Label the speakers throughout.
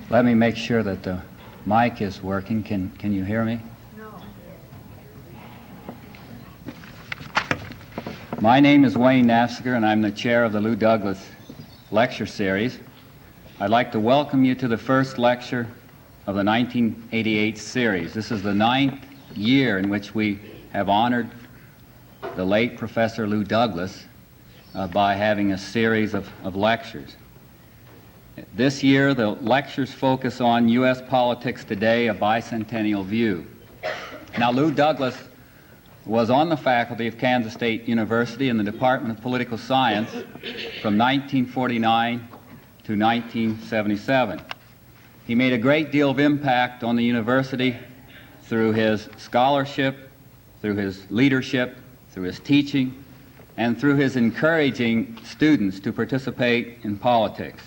Speaker 1: Let me make sure that the mic is working. Can you hear me?
Speaker 2: No.
Speaker 1: My name is Wayne Nafziger, and I'm the chair of the Lou Douglas Lecture Series. I'd like to welcome you to the first lecture of the 1988 series. This is the 9th year in which we have honored the late Professor Lou Douglas by having a series of lectures. This year, the lectures focus on U.S. politics today, a bicentennial view. Now, Lou Douglas was on the faculty of Kansas State University in the Department of Political Science from 1949 to 1977. He made a great deal of impact on the university through his scholarship, through his leadership, through his teaching, and through his encouraging students to participate in politics.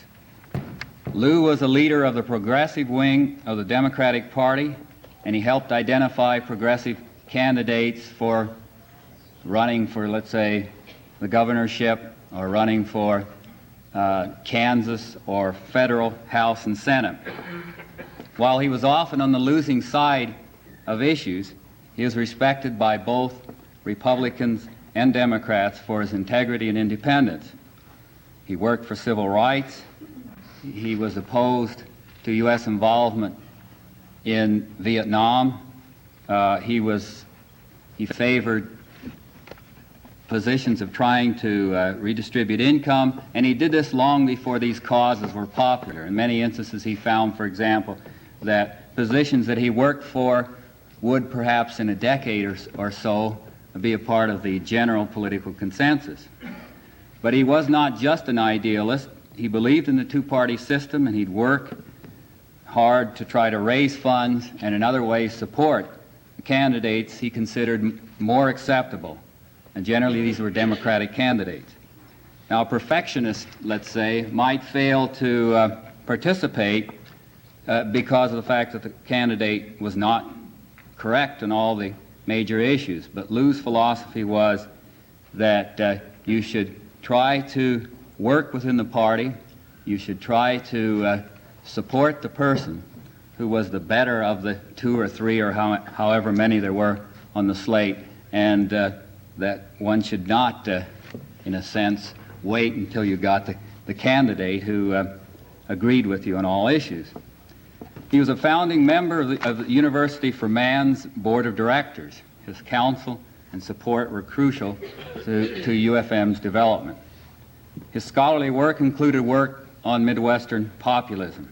Speaker 1: Lou was a leader of the progressive wing of the Democratic Party, and he helped identify progressive candidates for running for, let's say, the governorship or running for Kansas or federal House and Senate. While he was often on the losing side of issues, he was respected by both Republicans and Democrats for his integrity and independence. He worked for civil rights. He was opposed to U.S. involvement in Vietnam. He favored positions of trying to redistribute income, and he did this long before these causes were popular. In many instances, he found, for example, that positions that he worked for would perhaps in a decade or so be a part of the general political consensus. But he was not just an idealist. He believed in the two-party system, and he'd work hard to try to raise funds and in other ways support the candidates he considered more acceptable. And generally these were Democratic candidates. Now a perfectionist, let's say, might fail to participate because of the fact that the candidate was not correct on all the major issues. But Lou's philosophy was that you should try to work within the party. You should try to support the person who was the better of the two or three or however many there were on the slate, and that one should not, in a sense, wait until you got the candidate who agreed with you on all issues. He was a founding member of the University for Man's Board of Directors. His counsel and support were crucial to UFM's development. His scholarly work included work on Midwestern populism.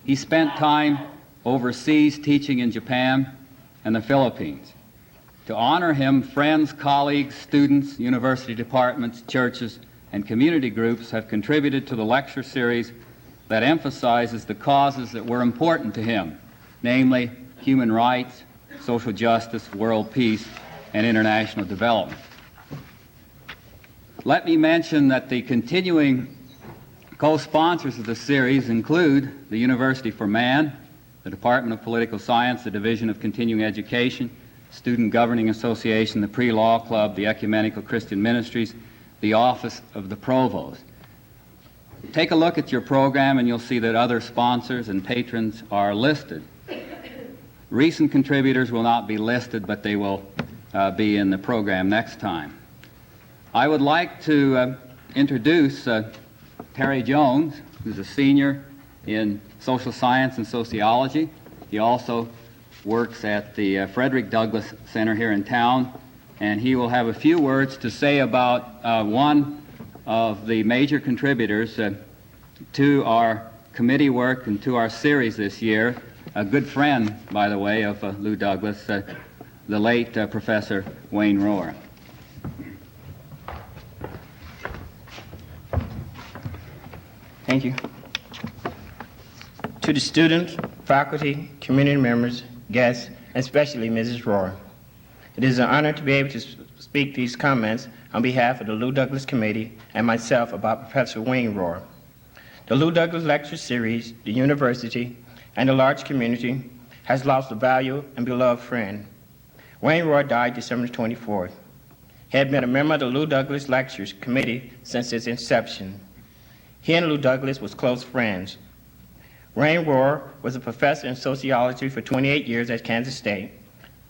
Speaker 1: He spent time overseas teaching in Japan and the Philippines. To honor him, friends, colleagues, students, university departments, churches, and community groups have contributed to the lecture series that emphasizes the causes that were important to him, namely human rights, social justice, world peace, and international development. Let me mention that the continuing co-sponsors of the series include the University for Man, the Department of Political Science, the Division of Continuing Education, Student Governing Association, the Pre-Law Club, the Ecumenical Christian Ministries, the Office of the Provost. Take a look at your program and you'll see that other sponsors and patrons are listed. Recent contributors will not be listed, but they will be in the program next time. I would like to introduce Terry Jones, who's a senior in social science and sociology. He also works at the Frederick Douglass Center here in town, and he will have a few words to say about one of the major contributors to our committee work and to our series this year, a good friend, by the way, of Lou Douglas, the late Professor Wayne Rohr.
Speaker 3: Thank you. To the students, faculty, community members, guests, and especially Mrs. Rohr, it is an honor to be able to speak these comments on behalf of the Lou Douglas Committee and myself about Professor Wayne Rohr. The Lou Douglas Lecture Series, the university, and the large community has lost a valued and beloved friend. Wayne Rohr died December 24th. He had been a member of the Lou Douglas Lectures Committee since its inception. He and Lou Douglas was close friends. Wayne Rohr was a professor in sociology for 28 years at Kansas State.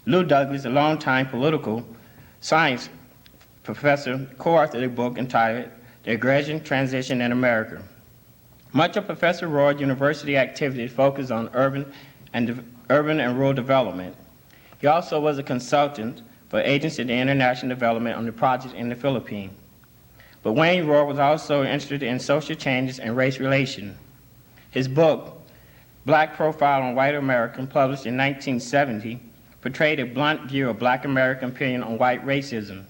Speaker 3: Lou Douglas, a longtime political science professor, co-authored a book entitled The Agrarian Transition in America. Much of Professor Rohr's university activities focused on urban and rural development. He also was a consultant for Agency for International Development on the project in the Philippines. But Wayne Rohr was also interested in social changes and race relations. His book, Black Profile on White American, published in 1970, portrayed a blunt view of Black American opinion on white racism.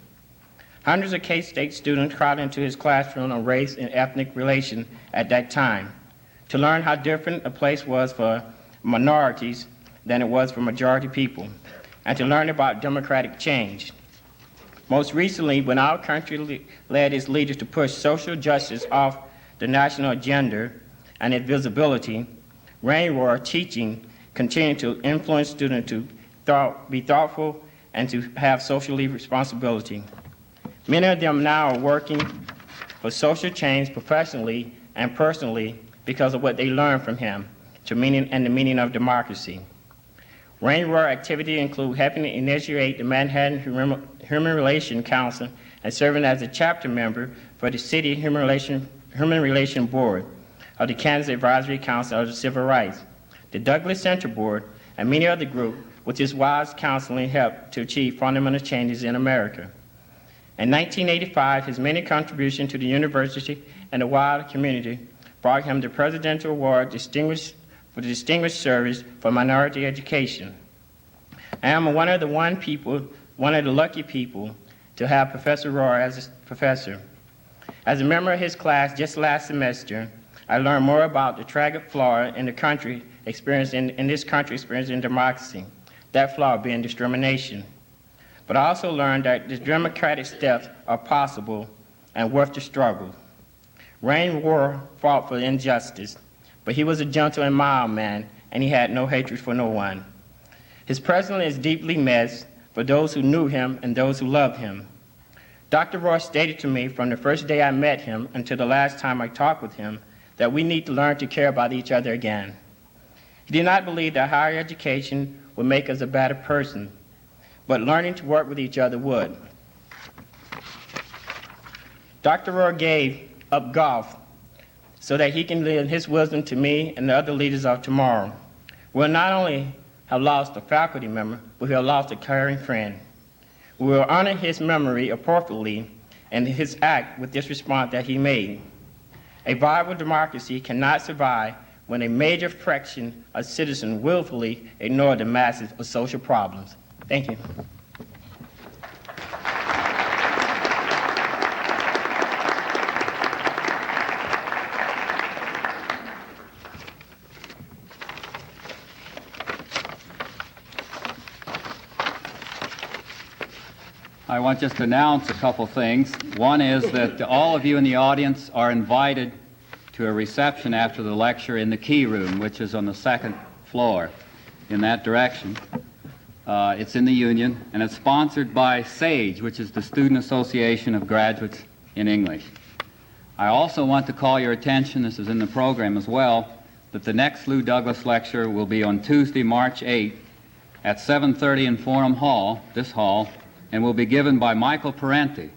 Speaker 3: Hundreds of K-State students crowded into his classroom on race and ethnic relations at that time to learn how different a place was for minorities than it was for majority people, and to learn about democratic change. Most recently, when our country led its leaders to push social justice off the national agenda and its visibility, Wayne Rohr teaching continued to influence students to be thoughtful and to have socially responsibility. Many of them now are working for social change professionally and personally because of what they learned from him the meaning of democracy. Wayne Rohr activities include helping to initiate the Manhattan Human Relations Council and serving as a chapter member for the City Human Relations Board of the Kansas Advisory Council of the Civil Rights, the Douglas Center Board, and many other groups with his wise counseling helped to achieve fundamental changes in America. In 1985, his many contributions to the university and the wider community brought him the Presidential Award for the Distinguished Service for Minority Education. I am one of the lucky people to have Professor Rohr as a professor. As a member of his class just last semester, I learned more about the tragic flaw in the country experiencing democracy, that flaw being discrimination. But I also learned that the democratic steps are possible and worth the struggle. Wayne Rohr fought for injustice, but he was a gentle and mild man, and he had no hatred for no one. His presence is deeply missed for those who knew him and those who loved him. Dr. Rohr stated to me from the first day I met him until the last time I talked with him that we need to learn to care about each other again. He did not believe that higher education would make us a better person, but learning to work with each other would. Dr. Rohr gave up golf so that he can lend his wisdom to me and the other leaders of tomorrow. We'll not only have lost a faculty member, but we have lost a caring friend. We will honor his memory appropriately and his act with this response that he made. A viable democracy cannot survive when a major fraction of citizens willfully ignore the masses of social problems. Thank you.
Speaker 1: I want just to announce a couple things. One is that all of you in the audience are invited to a reception after the lecture in the Key Room, which is on the second floor in that direction. It's in the Union, and it's sponsored by SAGE, which is the Student Association of Graduates in English. I also want to call your attention, this is in the program as well, that the next Lou Douglas lecture will be on Tuesday, March 8th at 7:30 in Forum Hall, this hall, and will be given by Michael Parenti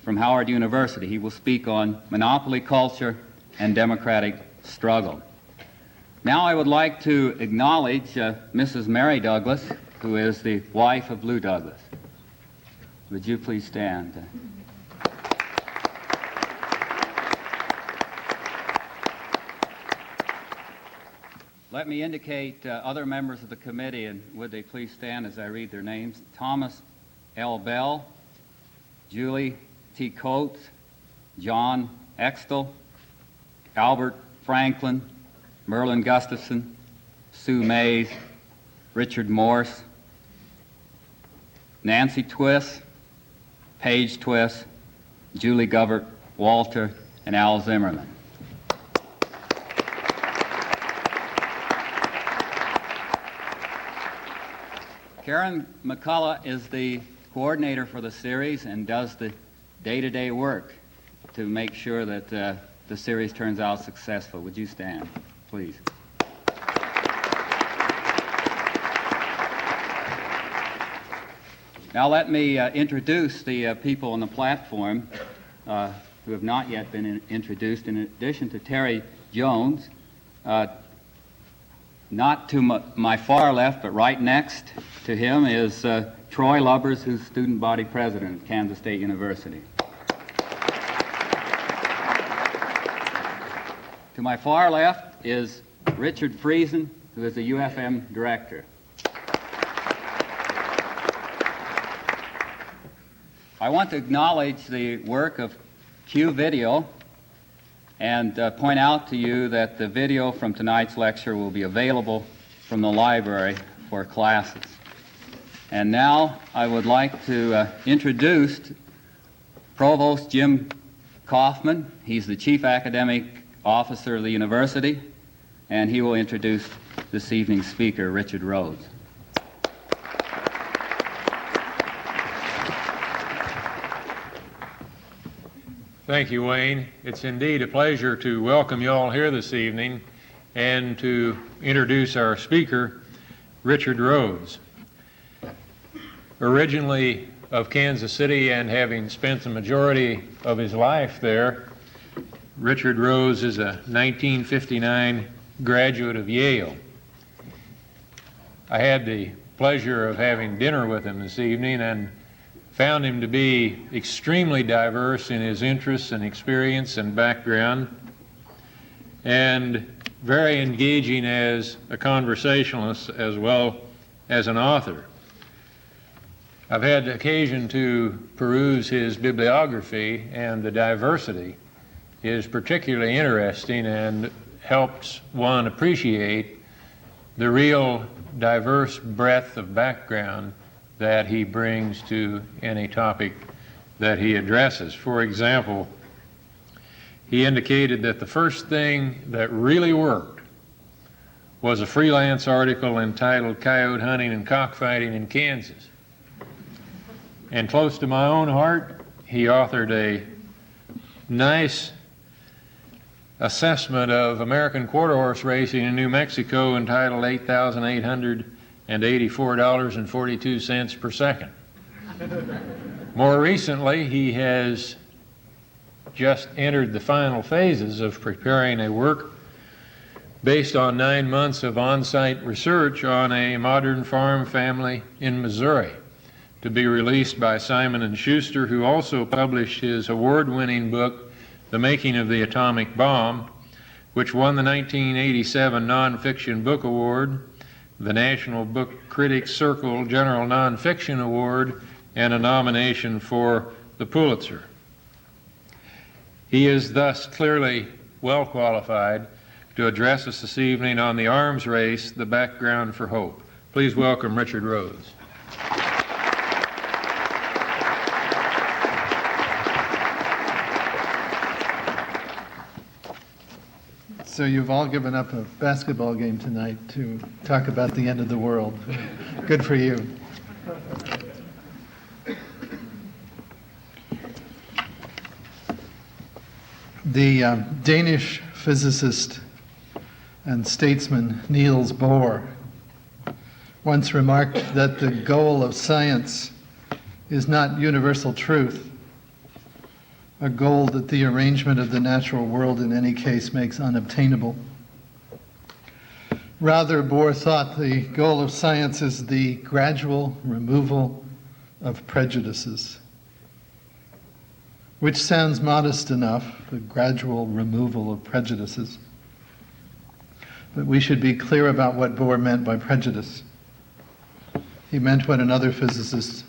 Speaker 1: from Howard University. He will speak on monopoly culture and democratic struggle. Now I would like to acknowledge Mrs. Mary Douglas, who is the wife of Lou Douglas. Would you please stand? Let me indicate other members of the committee, and would they please stand as I read their names? Thomas L. Bell, Julie T. Coates, John Extel, Albert Franklin, Merlin Gustafson, Sue Mays, Richard Morse, Nancy Twiss, Paige Twiss, Julie Govert, Walter, and Al Zimmerman. Karen McCullough is the coordinator for the series and does the day-to-day work to make sure that the series turns out successful. Would you stand, please? Now let me introduce the people on the platform who have not yet been introduced. In addition to Terry Jones, not to my far left, but right next to him is Troy Lubbers, who's student body president at Kansas State University. To my far left is Richard Friesen, who is the UFM director. I want to acknowledge the work of Q Video and point out to you that the video from tonight's lecture will be available from the library for classes. And now I would like to introduce Provost Jim Kaufman. He's the Chief Academic Officer of the university, and he will introduce this evening's speaker, Richard Rhodes.
Speaker 2: Thank you, Wayne. It's indeed a pleasure to welcome you all here this evening and to introduce our speaker, Richard Rhodes. Originally of Kansas City and having spent the majority of his life there, Richard Rhodes is a 1959 graduate of Yale. I had the pleasure of having dinner with him this evening and found him to be extremely diverse in his interests and experience and background, and very engaging as a conversationalist as well as an author. I've had occasion to peruse his bibliography, and the diversity is particularly interesting and helps one appreciate the real diverse breadth of background that he brings to any topic that he addresses. For example, he indicated that the first thing that really worked was a freelance article entitled "Coyote Hunting and Cockfighting in Kansas." And close to my own heart, he authored a nice assessment of American quarter horse racing in New Mexico entitled $8,884.42 per second. More recently, he has just entered the final phases of preparing a work based on 9 months of on-site research on a modern farm family in Missouri, to be released by Simon & Schuster, who also published his award-winning book, The Making of the Atomic Bomb, which won the 1987 Nonfiction Book Award, the National Book Critics Circle General Nonfiction Award, and a nomination for the Pulitzer. He is thus clearly well qualified to address us this evening on the arms race, the background for hope. Please welcome Richard Rhodes.
Speaker 4: So you've all given up a basketball game tonight to talk about the end of the world. Good for you. The Danish physicist and statesman Niels Bohr once remarked that the goal of science is not universal truth, a goal that the arrangement of the natural world in any case makes unobtainable. Rather, Bohr thought the goal of science is the gradual removal of prejudices, which sounds modest enough, the gradual removal of prejudices. But we should be clear about what Bohr meant by prejudice. He meant what another physicist,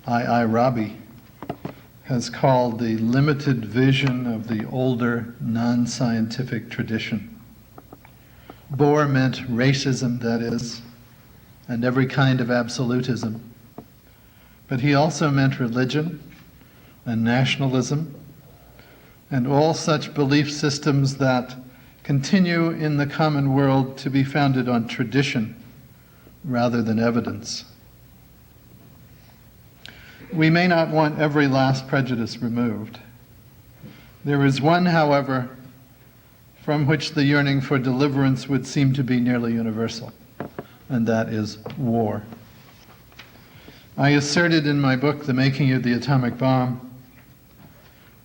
Speaker 4: I. Rabi, has called the limited vision of the older non-scientific tradition. Bohr meant racism, that is, and every kind of absolutism. But he also meant religion and nationalism and all such belief systems that continue in the common world to be founded on tradition rather than evidence. We may not want every last prejudice removed. There is one, however, from which the yearning for deliverance would seem to be nearly universal, and that is war. I asserted in my book, The Making of the Atomic Bomb,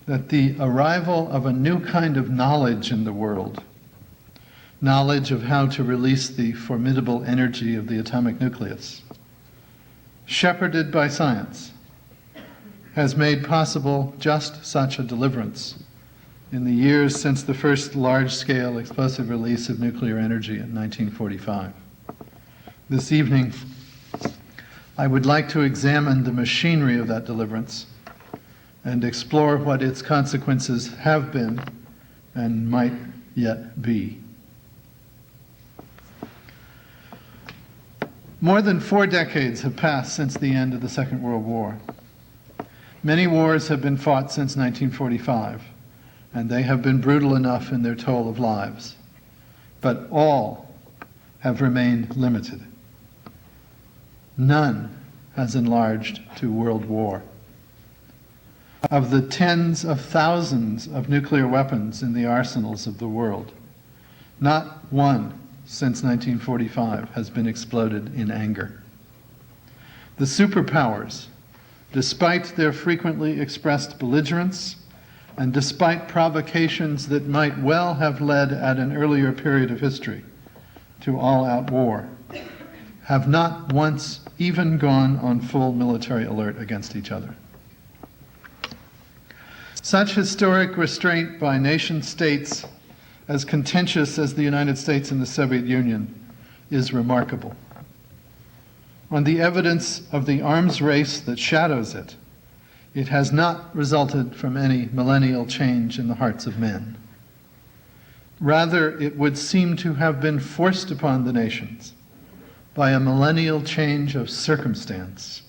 Speaker 4: that the arrival of a new kind of knowledge in the world, knowledge of how to release the formidable energy of the atomic nucleus, shepherded by science, has made possible just such a deliverance in the years since the first large-scale explosive release of nuclear energy in 1945. This evening, I would like to examine the machinery of that deliverance and explore what its consequences have been and might yet be. More than 4 decades have passed since the end of the Second World War. Many wars have been fought since 1945, and they have been brutal enough in their toll of lives. But all have remained limited. None has enlarged to world war. Of the tens of thousands of nuclear weapons in the arsenals of the world, not one since 1945 has been exploded in anger. The superpowers, despite their frequently expressed belligerence, and despite provocations that might well have led at an earlier period of history to all-out war, have not once even gone on full military alert against each other. Such historic restraint by nation-states as contentious as the United States and the Soviet Union is remarkable. On the evidence of the arms race that shadows it, it has not resulted from any millennial change in the hearts of men. Rather, it would seem to have been forced upon the nations by a millennial change of circumstance.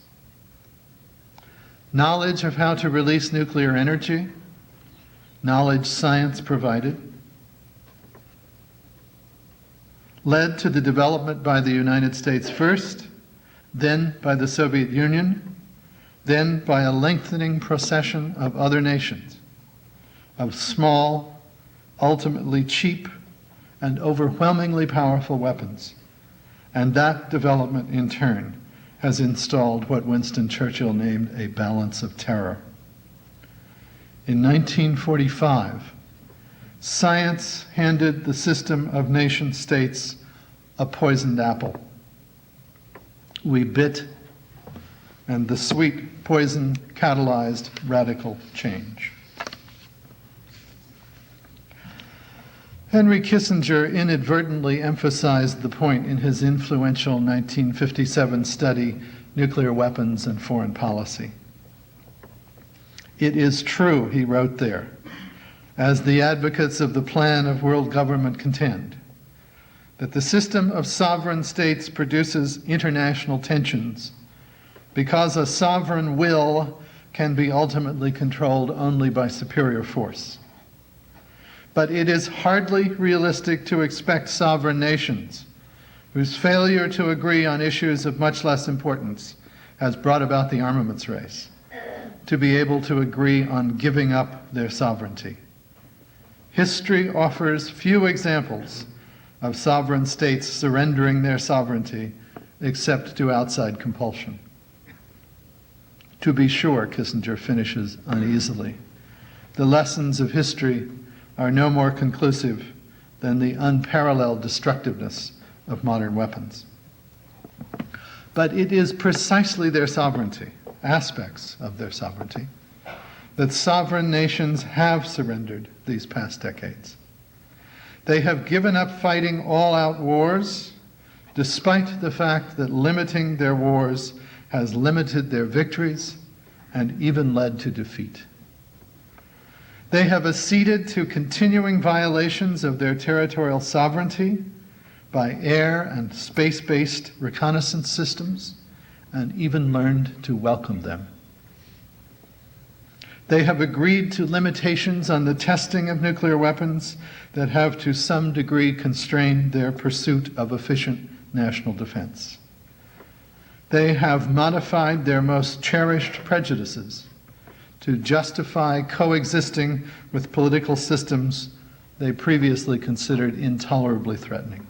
Speaker 4: Knowledge of how to release nuclear energy, knowledge science provided, led to the development by the United States first, then by the Soviet Union, then by a lengthening procession of other nations, of small, ultimately cheap, and overwhelmingly powerful weapons. And that development, in turn, has installed what Winston Churchill named a balance of terror. In 1945, science handed the system of nation states a poisoned apple. We bit, and the sweet poison catalyzed radical change. Henry Kissinger inadvertently emphasized the point in his influential 1957 study, Nuclear Weapons and Foreign Policy. It is true, he wrote there, as the advocates of the plan of world government contend, that the system of sovereign states produces international tensions because a sovereign will can be ultimately controlled only by superior force. But it is hardly realistic to expect sovereign nations, whose failure to agree on issues of much less importance has brought about the armaments race, to be able to agree on giving up their sovereignty. History offers few examples of sovereign states surrendering their sovereignty except to outside compulsion. To be sure, Kissinger finishes uneasily, the lessons of history are no more conclusive than the unparalleled destructiveness of modern weapons. But it is precisely their sovereignty, aspects of their sovereignty, that sovereign nations have surrendered these past decades. They have given up fighting all-out wars, despite the fact that limiting their wars has limited their victories and even led to defeat. They have acceded to continuing violations of their territorial sovereignty by air and space-based reconnaissance systems, and even learned to welcome them. They have agreed to limitations on the testing of nuclear weapons that have to some degree constrained their pursuit of efficient national defense. They have modified their most cherished prejudices to justify coexisting with political systems they previously considered intolerably threatening.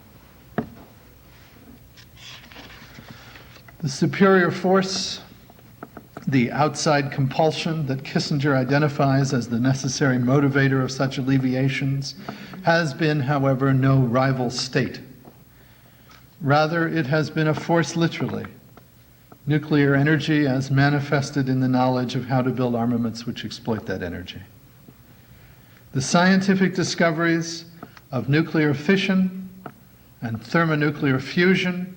Speaker 4: The superior force The outside compulsion that Kissinger identifies as the necessary motivator of such alleviations has been, however, no rival state. Rather, it has been a force literally, nuclear energy as manifested in the knowledge of how to build armaments which exploit that energy. The scientific discoveries of nuclear fission and thermonuclear fusion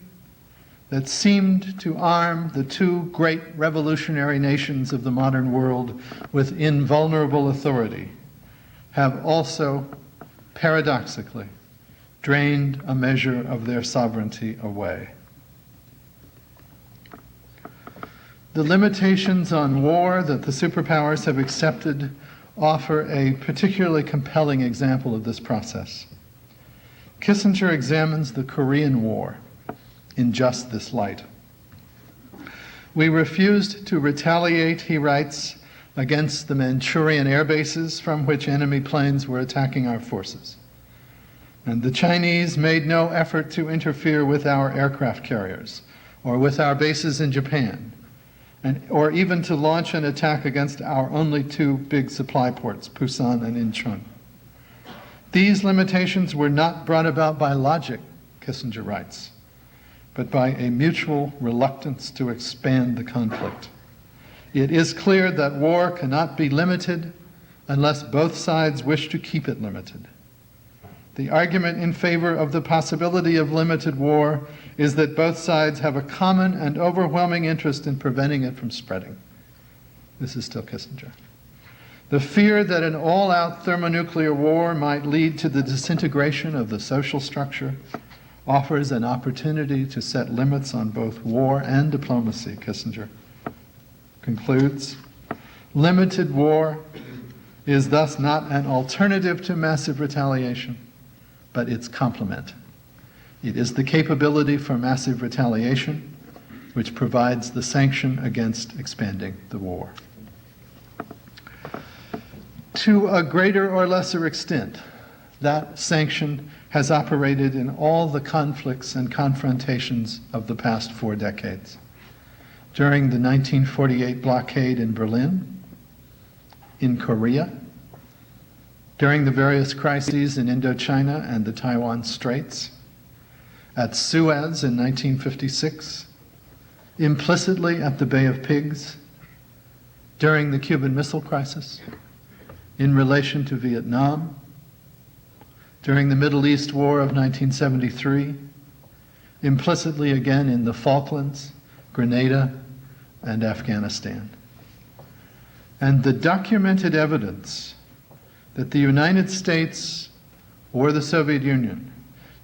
Speaker 4: that seemed to arm the two great revolutionary nations of the modern world with invulnerable authority have also, paradoxically, drained a measure of their sovereignty away. The limitations on war that the superpowers have accepted offer a particularly compelling example of this process. Kissinger examines the Korean War in just this light. We refused to retaliate, he writes, against the Manchurian air bases from which enemy planes were attacking our forces. And the Chinese made no effort to interfere with our aircraft carriers or with our bases in Japan, or even to launch an attack against our only two big supply ports, Busan and Incheon. These limitations were not brought about by logic, Kissinger writes, but by a mutual reluctance to expand the conflict. It is clear that war cannot be limited unless both sides wish to keep it limited. The argument in favor of the possibility of limited war is that both sides have a common and overwhelming interest in preventing it from spreading. This is still Kissinger. The fear that an all-out thermonuclear war might lead to the disintegration of the social structure offers an opportunity to set limits on both war and diplomacy, Kissinger concludes. Limited war is thus not an alternative to massive retaliation, but its complement. It is the capability for massive retaliation which provides the sanction against expanding the war. To a greater or lesser extent, that sanction has operated in all the conflicts and confrontations of the past 4 decades. During the 1948 blockade in Berlin, in Korea, during the various crises in Indochina and the Taiwan Straits, at Suez in 1956, implicitly at the Bay of Pigs, during the Cuban Missile Crisis, in relation to Vietnam, during the Middle East War of 1973, implicitly again in the Falklands, Grenada, and Afghanistan. And the documented evidence that the United States or the Soviet Union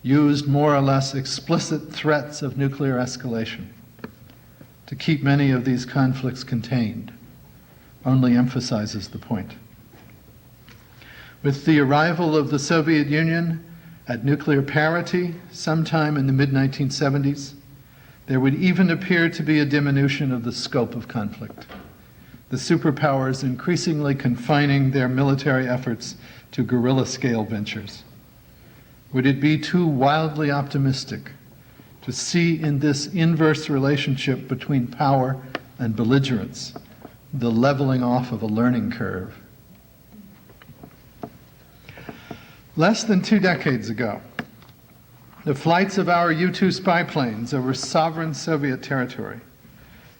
Speaker 4: used more or less explicit threats of nuclear escalation to keep many of these conflicts contained only emphasizes the point. With the arrival of the Soviet Union at nuclear parity sometime in the mid-1970s, there would even appear to be a diminution of the scope of conflict, the superpowers increasingly confining their military efforts to guerrilla-scale ventures. Would it be too wildly optimistic to see in this inverse relationship between power and belligerence the leveling off of a learning curve? Less than 2 decades ago, the flights of our U-2 spy planes over sovereign Soviet territory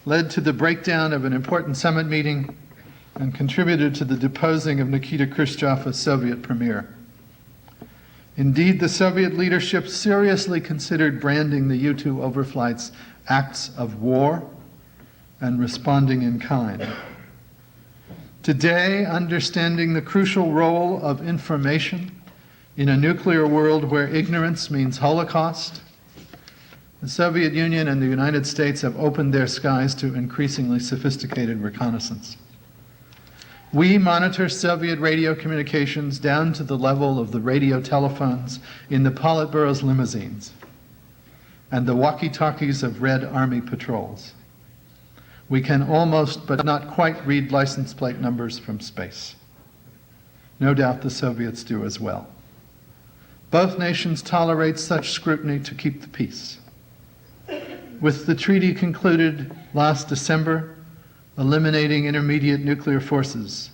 Speaker 4: led to the breakdown of an important summit meeting and contributed to the deposing of Nikita Khrushchev as Soviet premier. Indeed, the Soviet leadership seriously considered branding the U-2 overflights acts of war and responding in kind. Today, understanding the crucial role of information in a nuclear world where ignorance means Holocaust, the Soviet Union and the United States have opened their skies to increasingly sophisticated reconnaissance. We monitor Soviet radio communications down to the level of the radio telephones in the Politburo's limousines and the walkie-talkies of Red Army patrols. We can almost but not quite read license plate numbers from space. No doubt the Soviets do as well. Both nations tolerate such scrutiny to keep the peace. With the treaty concluded last December, eliminating intermediate nuclear forces.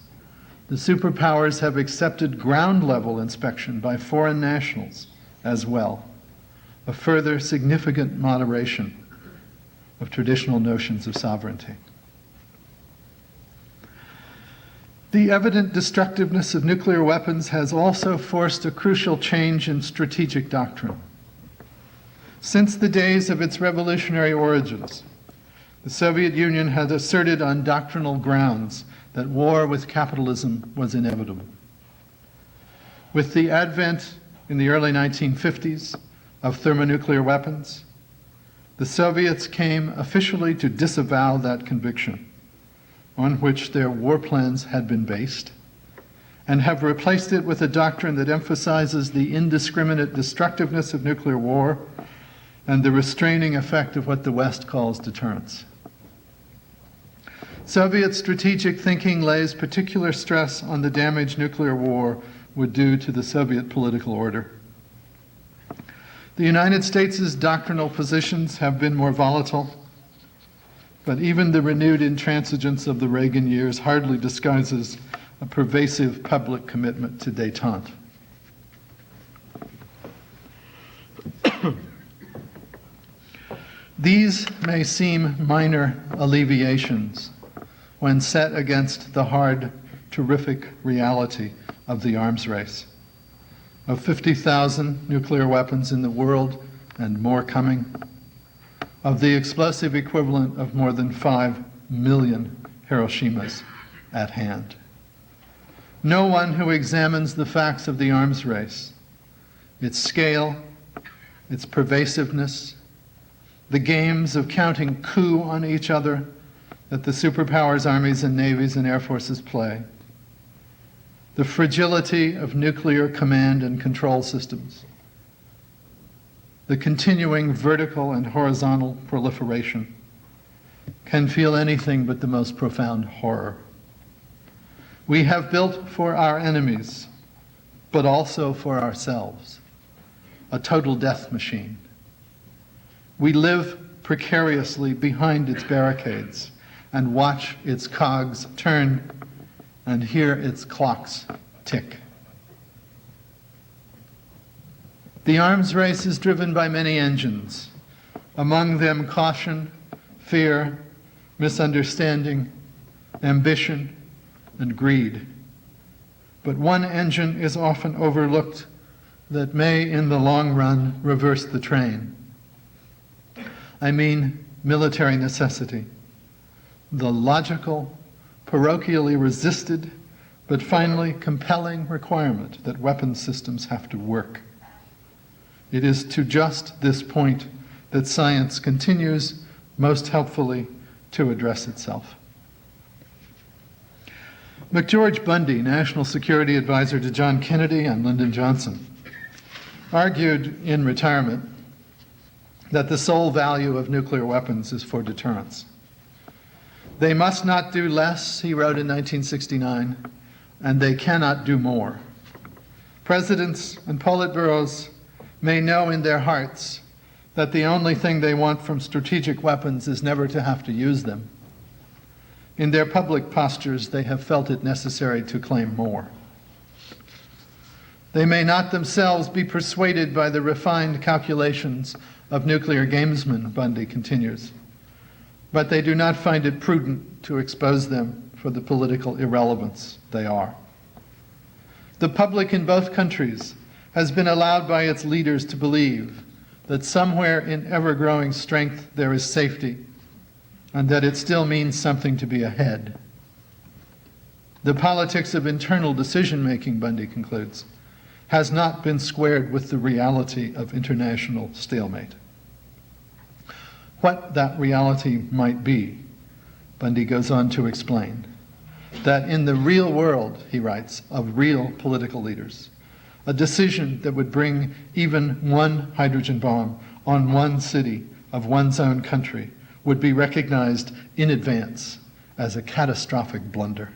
Speaker 4: The superpowers have accepted ground-level inspection by foreign nationals as well, a further significant moderation of traditional notions of sovereignty. The evident destructiveness of nuclear weapons has also forced a crucial change in strategic doctrine. Since the days of its revolutionary origins, the Soviet Union had asserted on doctrinal grounds that war with capitalism was inevitable. With the advent in the early 1950s of thermonuclear weapons, the Soviets came officially to disavow that conviction on which their war plans had been based, and have replaced it with a doctrine that emphasizes the indiscriminate destructiveness of nuclear war and the restraining effect of what the West calls deterrence. Soviet strategic thinking lays particular stress on the damage nuclear war would do to the Soviet political order. The United States' doctrinal positions have been more volatile, but even the renewed intransigence of the Reagan years hardly disguises a pervasive public commitment to détente. These may seem minor alleviations when set against the hard, terrific reality of the arms race, of 50,000 nuclear weapons in the world and more coming, of the explosive equivalent of more than 5 million Hiroshimas at hand. No one who examines the facts of the arms race, its scale, its pervasiveness, the games of counting coup on each other that the superpowers' armies and navies and air forces play, the fragility of nuclear command and control systems, the continuing vertical and horizontal proliferation, can feel anything but the most profound horror. We have built for our enemies, but also for ourselves, a total death machine. We live precariously behind its barricades and watch its cogs turn and hear its clocks tick. The arms race is driven by many engines, among them caution, fear, misunderstanding, ambition, and greed. But one engine is often overlooked that may, in the long run, reverse the train. I mean military necessity, the logical, parochially resisted, but finally compelling requirement that weapons systems have to work. It is to just this point that science continues most helpfully to address itself. McGeorge Bundy, National Security Advisor to John Kennedy and Lyndon Johnson, argued in retirement that the sole value of nuclear weapons is for deterrence. They must not do less, he wrote in 1969, and they cannot do more. Presidents and Politburos may know in their hearts that the only thing they want from strategic weapons is never to have to use them. In their public postures, they have felt it necessary to claim more. They may not themselves be persuaded by the refined calculations of nuclear gamesmen, Bundy continues, but they do not find it prudent to expose them for the political irrelevance they are. The public in both countries has been allowed by its leaders to believe that somewhere in ever-growing strength there is safety, and that it still means something to be ahead. The politics of internal decision-making, Bundy concludes, has not been squared with the reality of international stalemate. What that reality might be, Bundy goes on to explain, that in the real world, he writes, of real political leaders, a decision that would bring even one hydrogen bomb on one city of one's own country would be recognized in advance as a catastrophic blunder.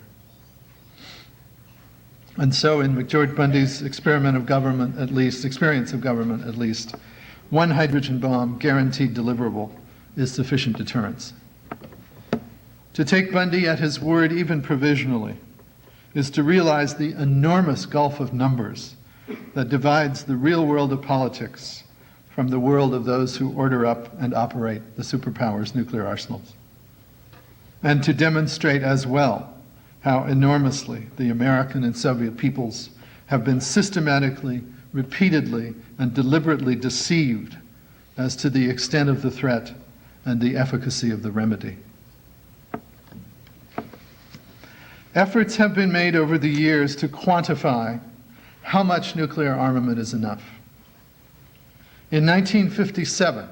Speaker 4: And so in McGeorge Bundy's experience of government at least, one hydrogen bomb guaranteed deliverable is sufficient deterrence. To take Bundy at his word, even provisionally, is to realize the enormous gulf of numbers that divides the real world of politics from the world of those who order up and operate the superpowers' nuclear arsenals. And to demonstrate as well how enormously the American and Soviet peoples have been systematically, repeatedly, and deliberately deceived as to the extent of the threat and the efficacy of the remedy. Efforts have been made over the years to quantify how much nuclear armament is enough. In 1957,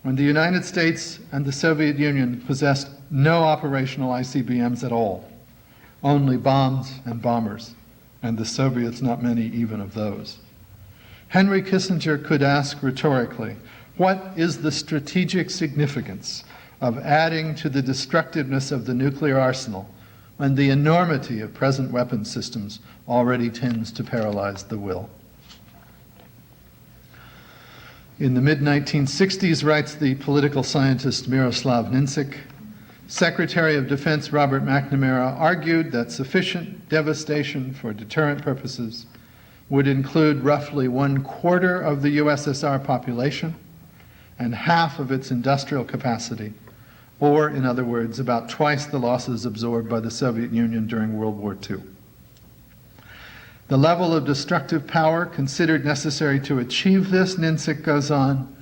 Speaker 4: when the United States and the Soviet Union possessed no operational ICBMs at all, only bombs and bombers, and the Soviets not many even of those, Henry Kissinger could ask rhetorically, what is the strategic significance of adding to the destructiveness of the nuclear arsenal when the enormity of present weapons systems already tends to paralyze the will? In the mid-1960s, writes the political scientist Miroslav Ninčík, Secretary of Defense Robert McNamara argued that sufficient devastation for deterrent purposes would include roughly 1/4 of the USSR population and half of its industrial capacity, or, in other words, about twice the losses absorbed by the Soviet Union during World War II. The level of destructive power considered necessary to achieve this, Ninčík goes on,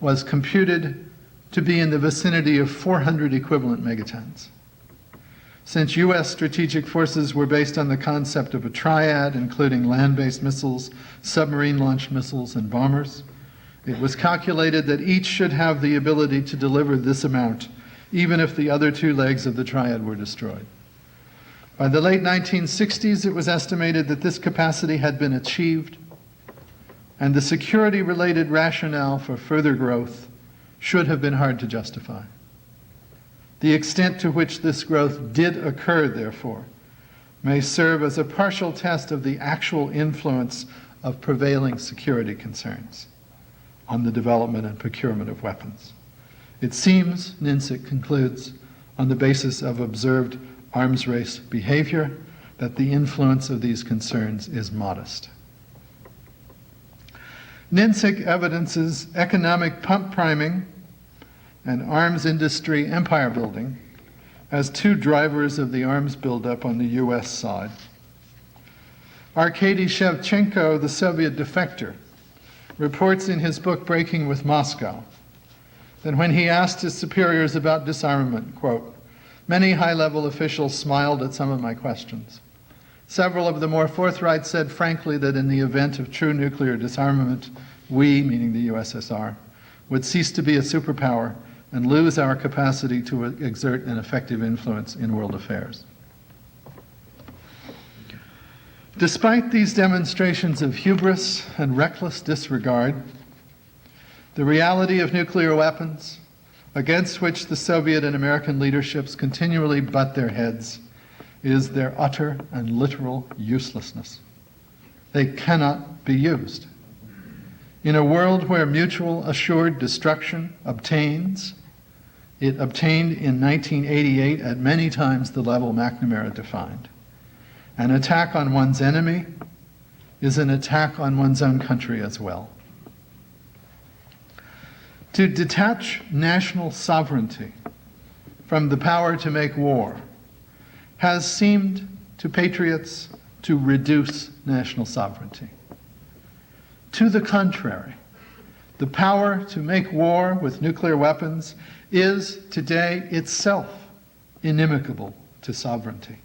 Speaker 4: was computed to be in the vicinity of 400 equivalent megatons. Since U.S. strategic forces were based on the concept of a triad, including land-based missiles, submarine-launched missiles, and bombers, it was calculated that each should have the ability to deliver this amount, even if the other two legs of the triad were destroyed. By the late 1960s, it was estimated that this capacity had been achieved, and the security-related rationale for further growth should have been hard to justify. The extent to which this growth did occur, therefore, may serve as a partial test of the actual influence of prevailing security concerns on the development and procurement of weapons. It seems, Ninčík concludes, on the basis of observed arms race behavior, that the influence of these concerns is modest. Ninčík evidences economic pump priming and arms industry empire building as two drivers of the arms buildup on the U.S. side. Arkady Shevchenko, the Soviet defector, reports in his book Breaking with Moscow that when he asked his superiors about disarmament, quote, many high-level officials smiled at some of my questions. Several of the more forthright said frankly that in the event of true nuclear disarmament, we, meaning the USSR, would cease to be a superpower and lose our capacity to exert an effective influence in world affairs. Despite these demonstrations of hubris and reckless disregard, the reality of nuclear weapons, against which the Soviet and American leaderships continually butt their heads, is their utter and literal uselessness. They cannot be used. In a world where mutual assured destruction obtains, it obtained in 1988 at many times the level McNamara defined. An attack on one's enemy is an attack on one's own country as well. To detach national sovereignty from the power to make war has seemed to patriots to reduce national sovereignty. To the contrary, the power to make war with nuclear weapons is today itself inimical to sovereignty.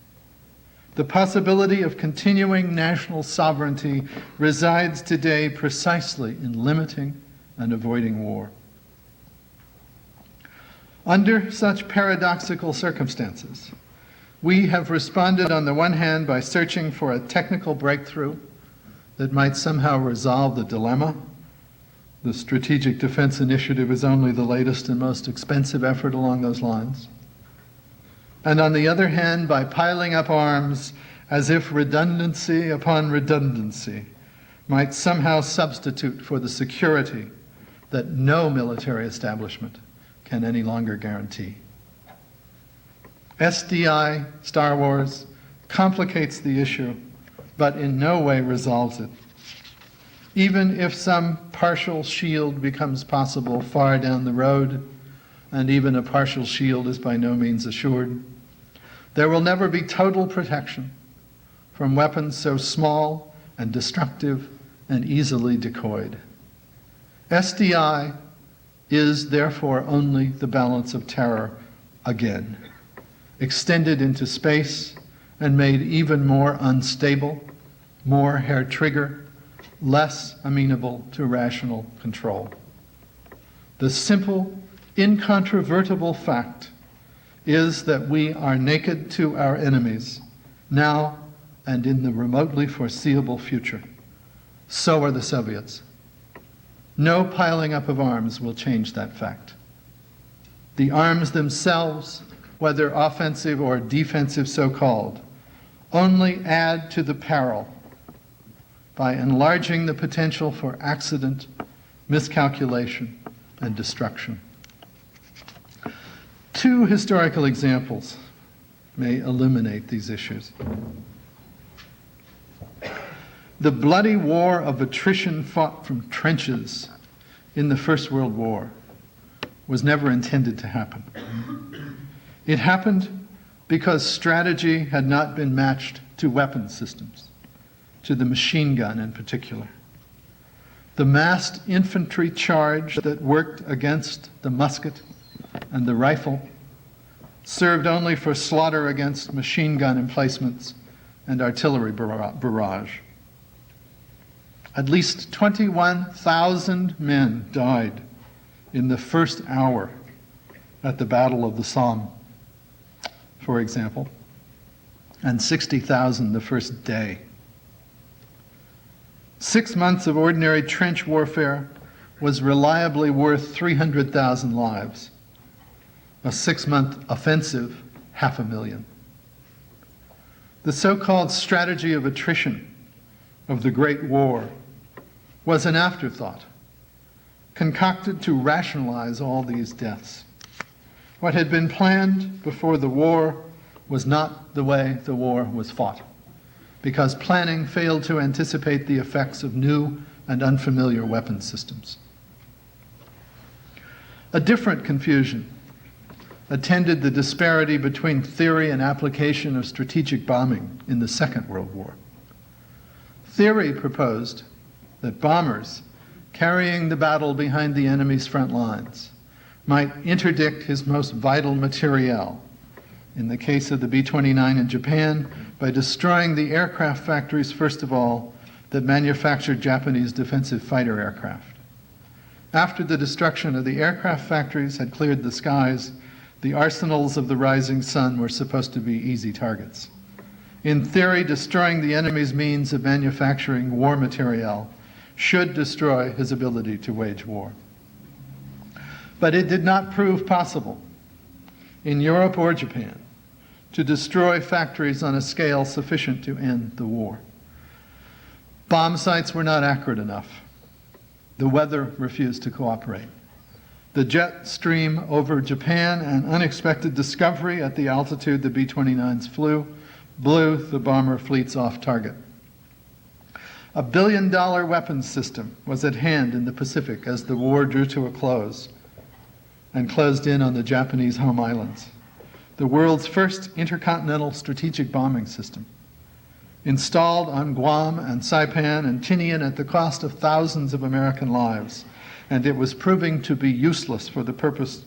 Speaker 4: The possibility of continuing national sovereignty resides today precisely in limiting and avoiding war. Under such paradoxical circumstances, we have responded on the one hand by searching for a technical breakthrough that might somehow resolve the dilemma. The Strategic Defense Initiative is only the latest and most expensive effort along those lines. And on the other hand, by piling up arms as if redundancy upon redundancy might somehow substitute for the security that no military establishment can any longer guarantee. SDI, Star Wars, complicates the issue, but in no way resolves it. Even if some partial shield becomes possible far down the road, and even a partial shield is by no means assured, there will never be total protection from weapons so small and destructive and easily decoyed. SDI is therefore only the balance of terror again, extended into space and made even more unstable, more hair-trigger, less amenable to rational control. The simple, incontrovertible fact is that we are naked to our enemies now and in the remotely foreseeable future. So are the Soviets. No piling up of arms will change that fact. The arms themselves, whether offensive or defensive so-called, only add to the peril by enlarging the potential for accident, miscalculation, and destruction. Two historical examples may illuminate these issues. The bloody war of attrition fought from trenches in the First World War was never intended to happen. It happened because strategy had not been matched to weapon systems, to the machine gun in particular. The massed infantry charge that worked against the musket and the rifle served only for slaughter against machine gun emplacements and artillery barrage. At least 21,000 men died in the first hour at the Battle of the Somme, for example, and 60,000 the first day. 6 months of ordinary trench warfare was reliably worth 300,000 lives. A 6-month offensive, 500,000. The so-called strategy of attrition of the Great War was an afterthought, concocted to rationalize all these deaths. What had been planned before the war was not the way the war was fought, because planning failed to anticipate the effects of new and unfamiliar weapon systems. A different confusion attended the disparity between theory and application of strategic bombing in the Second World War. Theory proposed that bombers carrying the battle behind the enemy's front lines might interdict his most vital materiel, in the case of the B-29 in Japan, by destroying the aircraft factories, first of all, that manufactured Japanese defensive fighter aircraft. After the destruction of the aircraft factories had cleared the skies, the arsenals of the rising sun were supposed to be easy targets. In theory, destroying the enemy's means of manufacturing war materiel should destroy his ability to wage war. But it did not prove possible in Europe or Japan to destroy factories on a scale sufficient to end the war. Bomb sites were not accurate enough. The weather refused to cooperate. The jet stream over Japan and unexpected discovery at the altitude the B-29s flew blew the bomber fleets off target. $1 billion weapons system was at hand in the Pacific as the war drew to a close and closed in on the Japanese home islands. The world's first intercontinental strategic bombing system, installed on Guam and Saipan and Tinian at the cost of thousands of American lives, and it was proving to be useless for the purpose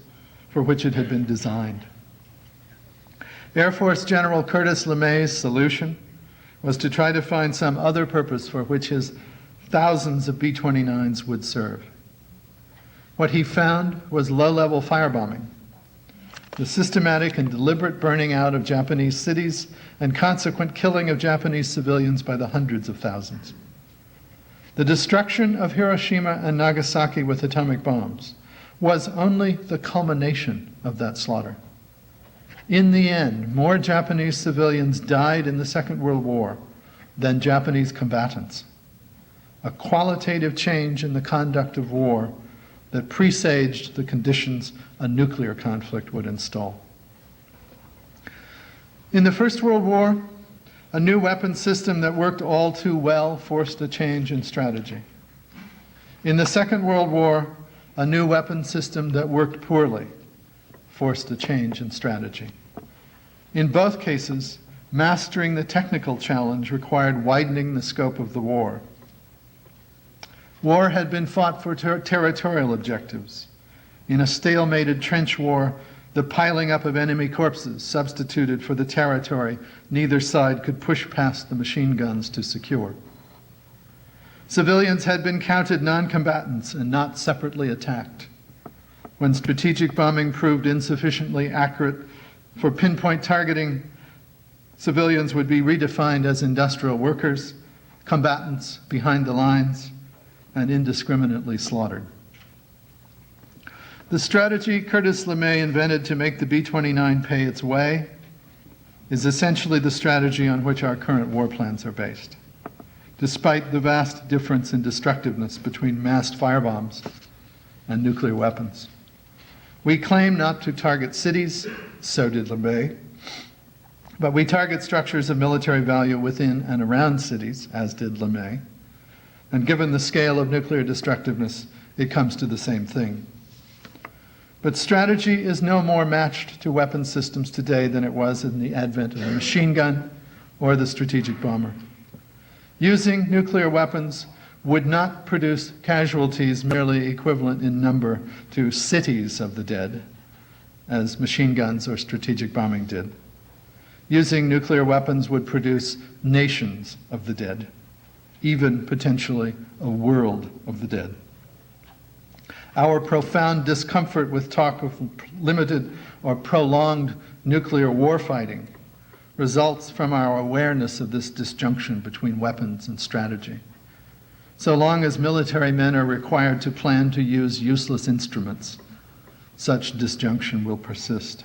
Speaker 4: for which it had been designed. Air Force General Curtis LeMay's solution was to try to find some other purpose for which his thousands of B-29s would serve. What he found was low-level firebombing, the systematic and deliberate burning out of Japanese cities and consequent killing of Japanese civilians by the hundreds of thousands. The destruction of Hiroshima and Nagasaki with atomic bombs was only the culmination of that slaughter. In the end, more Japanese civilians died in the Second World War than Japanese combatants, a qualitative change in the conduct of war that presaged the conditions a nuclear conflict would install. In the First World War, a new weapons system that worked all too well forced a change in strategy. In the Second World War, a new weapons system that worked poorly forced a change in strategy. In both cases, mastering the technical challenge required widening the scope of the war. War had been fought for territorial objectives. In a stalemated trench war, the piling up of enemy corpses substituted for the territory neither side could push past the machine guns to secure. Civilians had been counted non-combatants and not separately attacked. When strategic bombing proved insufficiently accurate for pinpoint targeting, civilians would be redefined as industrial workers, combatants behind the lines, and indiscriminately slaughtered. The strategy Curtis LeMay invented to make the B-29 pay its way is essentially the strategy on which our current war plans are based, despite the vast difference in destructiveness between massed firebombs and nuclear weapons. We claim not to target cities, so did LeMay, but we target structures of military value within and around cities, as did LeMay. And given the scale of nuclear destructiveness, it comes to the same thing. But strategy is no more matched to weapons systems today than it was in the advent of the machine gun or the strategic bomber. Using nuclear weapons would not produce casualties merely equivalent in number to cities of the dead, as machine guns or strategic bombing did. Using nuclear weapons would produce nations of the dead, even potentially a world of the dead. Our profound discomfort with talk of limited or prolonged nuclear warfighting results from our awareness of this disjunction between weapons and strategy. So long as military men are required to plan to use useless instruments, such disjunction will persist.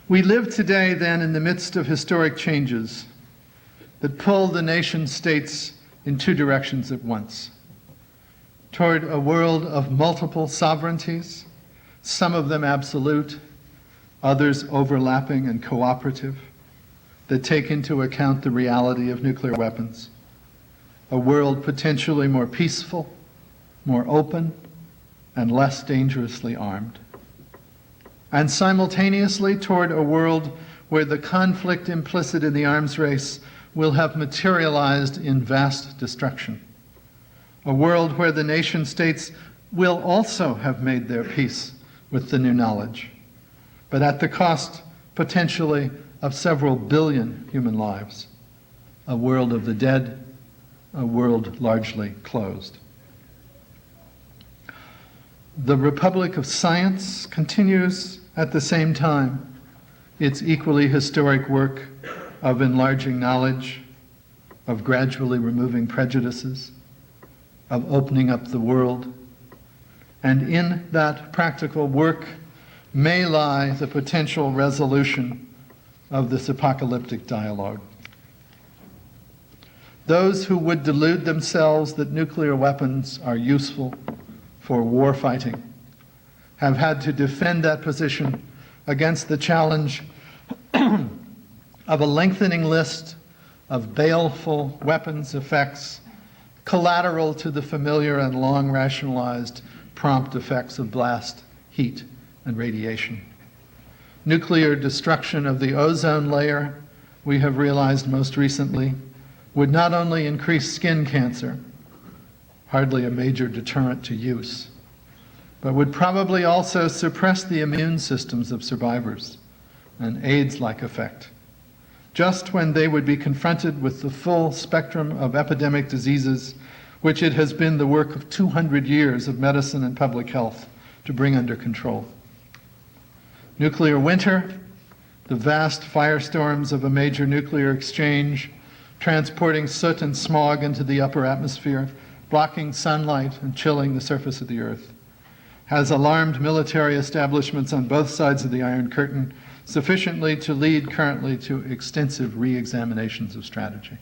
Speaker 4: We live today, then, in the midst of historic changes that pull the nation states in two directions at once. Toward a world of multiple sovereignties, some of them absolute, others overlapping and cooperative, that take into account the reality of nuclear weapons. A world potentially more peaceful, more open, and less dangerously armed. And simultaneously toward a world where the conflict implicit in the arms race will have materialized in vast destruction. A world where the nation states will also have made their peace with the new knowledge, but at the cost, potentially, of several billion human lives. A world of the dead, a world largely closed. The Republic of Science continues at the same time its equally historic work of enlarging knowledge, of gradually removing prejudices, of opening up the world. And in that practical work may lie the potential resolution of this apocalyptic dialogue. Those who would delude themselves that nuclear weapons are useful for war fighting have had to defend that position against the challenge of a lengthening list of baleful weapons effects collateral to the familiar and long rationalized prompt effects of blast, heat, and radiation. Nuclear destruction of the ozone layer, we have realized most recently, would not only increase skin cancer, hardly a major deterrent to use, but would probably also suppress the immune systems of survivors, an AIDS-like effect, just when they would be confronted with the full spectrum of epidemic diseases which it has been the work of 200 years of medicine and public health to bring under control. Nuclear winter, the vast firestorms of a major nuclear exchange, transporting soot and smog into the upper atmosphere, blocking sunlight and chilling the surface of the earth, has alarmed military establishments on both sides of the Iron Curtain sufficiently to lead currently to extensive re-examinations of strategy.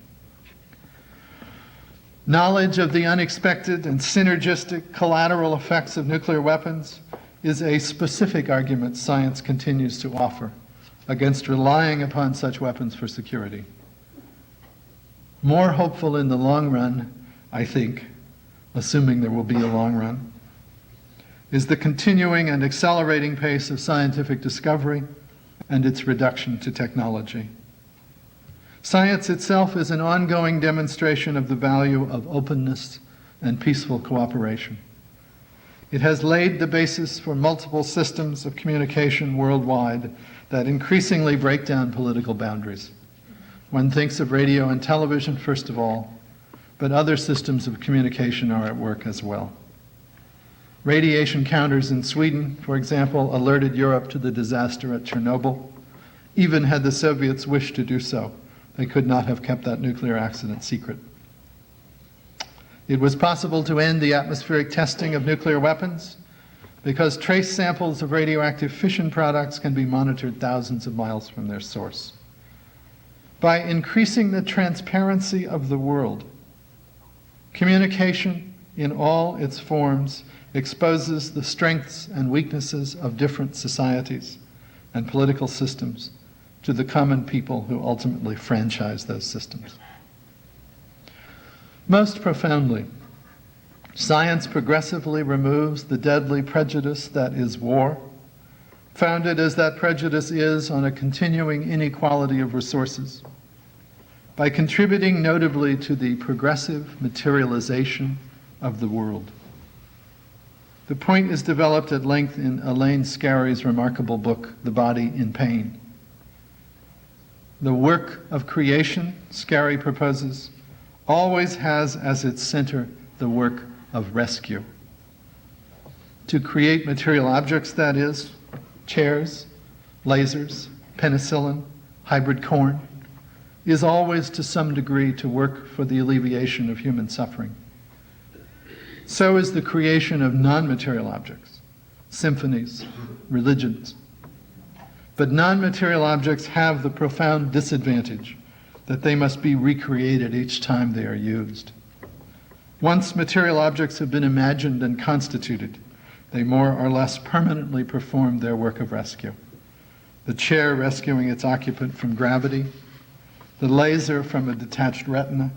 Speaker 4: Knowledge of the unexpected and synergistic collateral effects of nuclear weapons is a specific argument science continues to offer against relying upon such weapons for security. More hopeful in the long run, I think, assuming there will be a long run, is the continuing and accelerating pace of scientific discovery and its reduction to technology. Science itself is an ongoing demonstration of the value of openness and peaceful cooperation. It has laid the basis for multiple systems of communication worldwide that increasingly break down political boundaries. One thinks of radio and television first of all, but other systems of communication are at work as well. Radiation counters in Sweden, for example, alerted Europe to the disaster at Chernobyl. Even had the Soviets wished to do so, they could not have kept that nuclear accident secret. It was possible to end the atmospheric testing of nuclear weapons because trace samples of radioactive fission products can be monitored thousands of miles from their source. By increasing the transparency of the world, communication in all its forms exposes the strengths and weaknesses of different societies and political systems to the common people who ultimately franchise those systems. Most profoundly, science progressively removes the deadly prejudice that is war, founded as that prejudice is on a continuing inequality of resources, by contributing notably to the progressive materialization of the world. The point is developed at length in Elaine Scarry's remarkable book, The Body in Pain. The work of creation, Scarry proposes, always has as its center the work of rescue. To create material objects, that is, chairs, lasers, penicillin, hybrid corn, is always to some degree to work for the alleviation of human suffering. So is the creation of non-material objects, symphonies, religions. But non-material objects have the profound disadvantage that they must be recreated each time they are used. Once material objects have been imagined and constituted, they more or less permanently perform their work of rescue. The chair rescuing its occupant from gravity, the laser from a detached retina,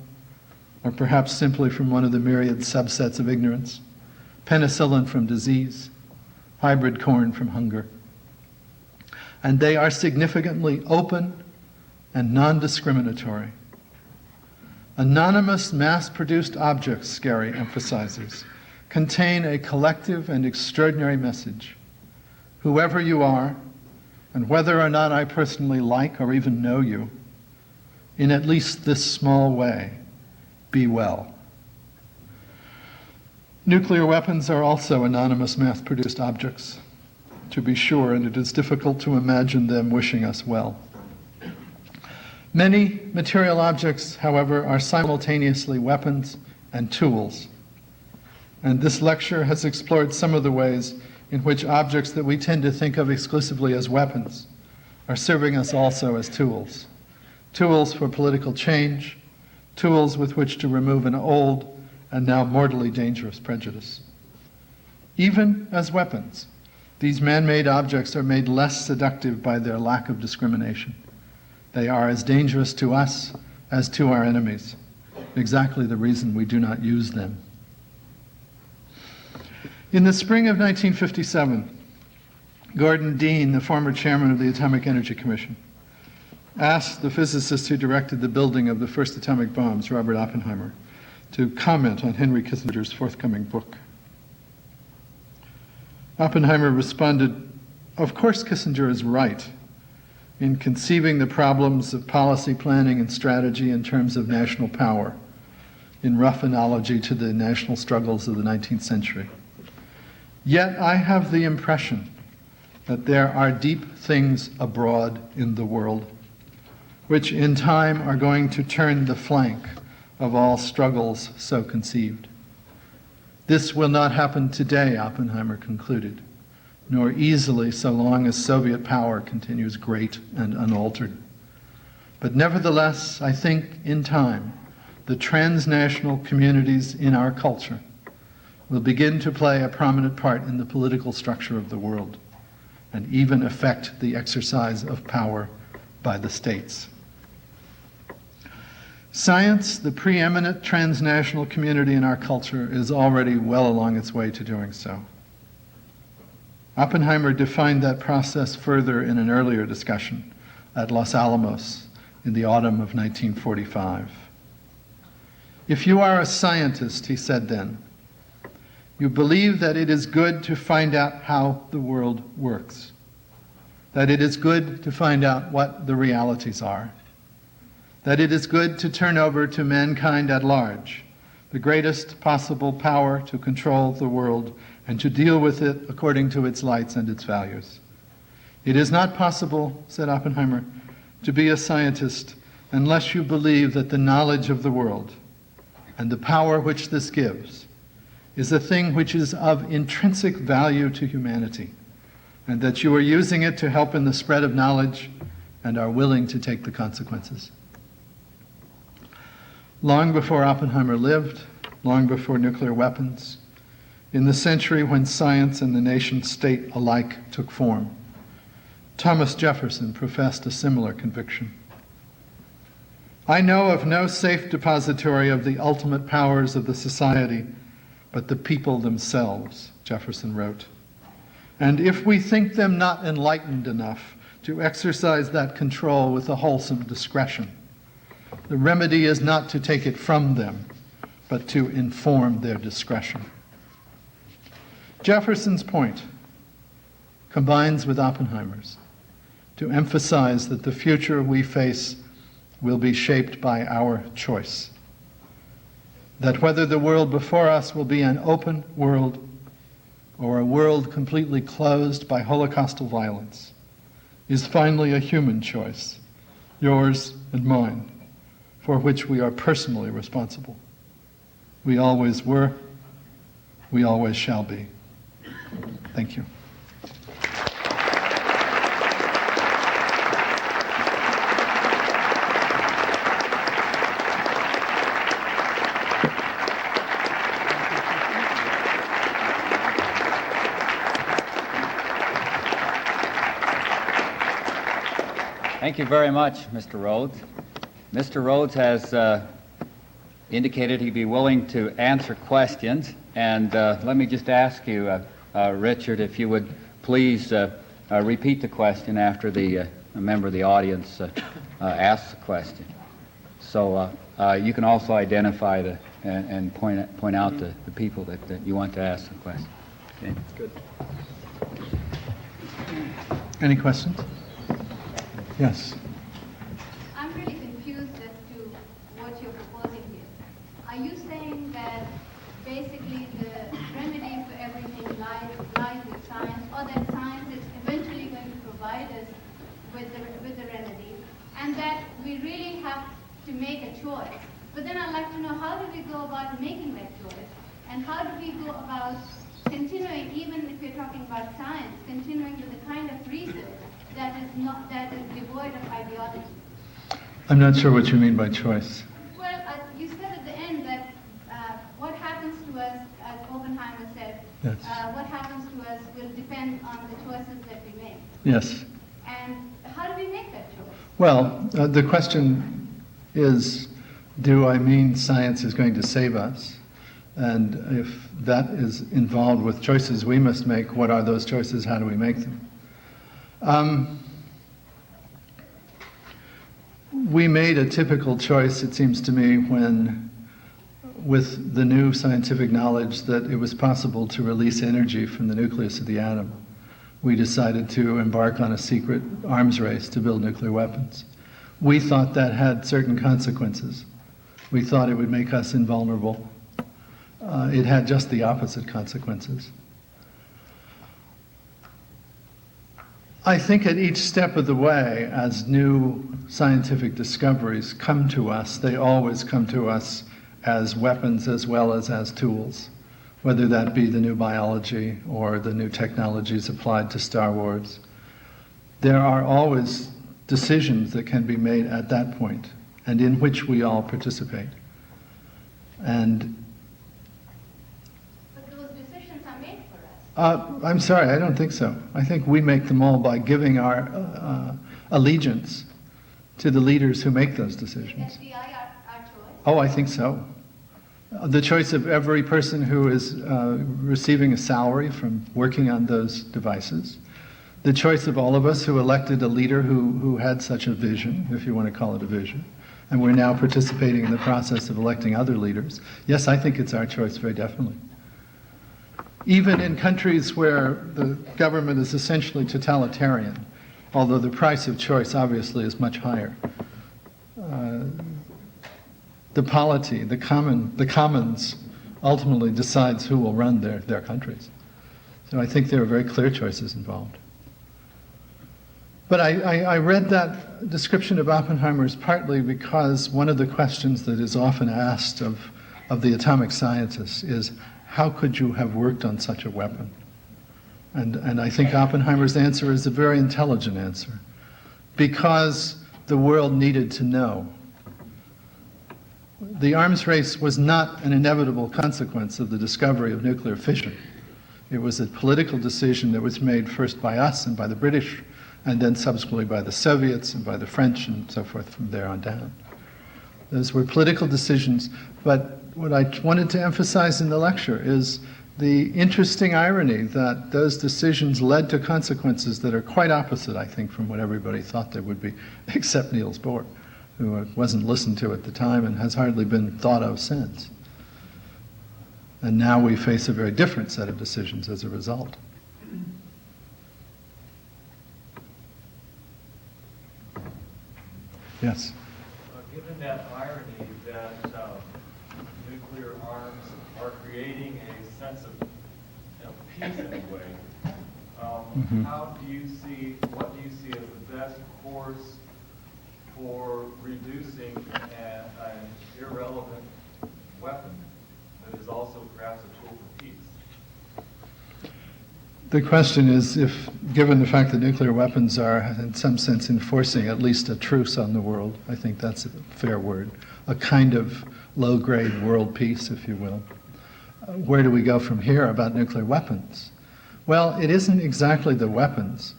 Speaker 4: or perhaps simply from one of the myriad subsets of ignorance, penicillin from disease, hybrid corn from hunger. And they are significantly open and non-discriminatory. Anonymous mass-produced objects, Scarry emphasizes, contain a collective and extraordinary message. Whoever you are, and whether or not I personally like or even know you, in at least this small way, be well. Nuclear weapons are also anonymous mass-produced objects, to be sure, and it is difficult to imagine them wishing us well. Many material objects, however, are simultaneously weapons and tools. And this lecture has explored some of the ways in which objects that we tend to think of exclusively as weapons are serving us also as tools. Tools for political change, tools with which to remove an old and now mortally dangerous prejudice. Even as weapons, these man-made objects are made less seductive by their lack of discrimination. They are as dangerous to us as to our enemies, exactly the reason we do not use them. In the spring of 1957, Gordon Dean, the former chairman of the Atomic Energy Commission, asked the physicist who directed the building of the first atomic bombs, Robert Oppenheimer, to comment on Henry Kissinger's forthcoming book. Oppenheimer responded, "Of course Kissinger is right in conceiving the problems of policy planning and strategy in terms of national power, in rough analogy to the national struggles of the 19th century. Yet I have the impression that there are deep things abroad in the world which in time are going to turn the flank of all struggles so conceived. This will not happen today," Oppenheimer concluded, "nor easily so long as Soviet power continues great and unaltered. But nevertheless, I think in time, the transnational communities in our culture will begin to play a prominent part in the political structure of the world. and even affect the exercise of power by the states. Science, the preeminent transnational community in our culture, is already well along its way to doing so. Oppenheimer defined that process further in an earlier discussion at Los Alamos in the autumn of 1945. If you are a scientist, he said then, you believe that it is good to find out how the world works, that it is good to find out what the realities are, that it is good to turn over to mankind at large the greatest possible power to control the world and to deal with it according to its lights and its values. It is not possible, said Oppenheimer, to be a scientist unless you believe that the knowledge of the world and the power which this gives is a thing which is of intrinsic value to humanity, and that you are using it to help in the spread of knowledge and are willing to take the consequences. Long before Oppenheimer lived, long before nuclear weapons, in the century when science and the nation-state alike took form, Thomas Jefferson professed a similar conviction. I know of no safe depository of the ultimate powers of the society but the people themselves, Jefferson wrote. And if we think them not enlightened enough to exercise that control with a wholesome discretion, the remedy is not to take it from them, but to inform their discretion. Jefferson's point combines with Oppenheimer's to emphasize that the future we face will be shaped by our choice. That whether the world before us will be an open world or a world completely closed by holocaustal violence is finally a human choice, yours and mine, for which we are personally responsible. We always were, we always shall be. Thank you.
Speaker 1: Thank you very much, Mr. Rhodes. Mr. Rhodes has indicated he'd be willing to answer questions, and let me just ask you, Richard, if you would please repeat the question after a member of the audience asks the question. So you can also identify and point out the people that you want to ask the question. Okay. Good.
Speaker 4: Any questions? Yes.
Speaker 5: I'm really confused as to what you're proposing here. Are you saying that basically the remedy for everything lies with science, or that science is eventually going to provide us with the remedy, and that we really have to make a choice? But then I'd like to know, how do we go about making that choice? And how do we go about continuing, even if you're talking about science, continuing with the kind of research that is devoid of ideology?
Speaker 4: I'm not sure what you mean by choice.
Speaker 5: Well, you said at the end that what happens to us, as Oppenheimer said,
Speaker 4: Yes.
Speaker 5: what happens to us will depend on the choices that we make.
Speaker 4: Yes.
Speaker 5: And how do we make that choice?
Speaker 4: Well, the question is, do I mean science is going to save us? And if that is involved with choices we must make, what are those choices? How do we make them? We made a typical choice, it seems to me, when, with the new scientific knowledge that it was possible to release energy from the nucleus of the atom, we decided to embark on a secret arms race to build nuclear weapons. We thought that had certain consequences. We thought it would make us invulnerable. It had just the opposite consequences. I think at each step of the way, as new scientific discoveries come to us, they always come to us as weapons as well as tools, whether that be the new biology or the new technologies applied to Star Wars. There are always decisions that can be made at that point, and in which we all participate. And
Speaker 5: But those decisions are made for us.
Speaker 4: I'm sorry, I don't think so. I think we make them all by giving our allegiance to the leaders who make those decisions.
Speaker 5: FDI our choice?
Speaker 4: Oh, I think so. The choice of every person who is receiving a salary from working on those devices. The choice of all of us who elected a leader who had such a vision, if you want to call it a vision. And we're now participating in the process of electing other leaders. Yes, I think it's our choice, very definitely. Even in countries where the government is essentially totalitarian, although the price of choice obviously is much higher, the polity, the commons ultimately decides who will run their countries. So I think there are very clear choices involved. But I read that description of Oppenheimer's partly because one of the questions that is often asked of the atomic scientists is, how could you have worked on such a weapon? And I think Oppenheimer's answer is a very intelligent answer. Because the world needed to know. The arms race was not an inevitable consequence of the discovery of nuclear fission. It was a political decision that was made first by us and by the British, and then subsequently by the Soviets and by the French and so forth from there on down. Those were political decisions, but what I wanted to emphasize in the lecture is the interesting irony that those decisions led to consequences that are quite opposite, I think, from what everybody thought they would be, except Niels Bohr, who wasn't listened to at the time and has hardly been thought of since. And now we face a very different set of decisions as a result. Yes?
Speaker 6: Given that irony that nuclear arms are creating a sense of peace in a way, what do you see as the best course for reducing an irrelevant weapon that is also perhaps a tool for peace?
Speaker 4: The question is, if, given the fact that nuclear weapons are, in some sense, enforcing at least a truce on the world, I think that's a fair word, a kind of low-grade world peace, if you will. Where do we go from here about nuclear weapons? Well, it isn't exactly the weapons,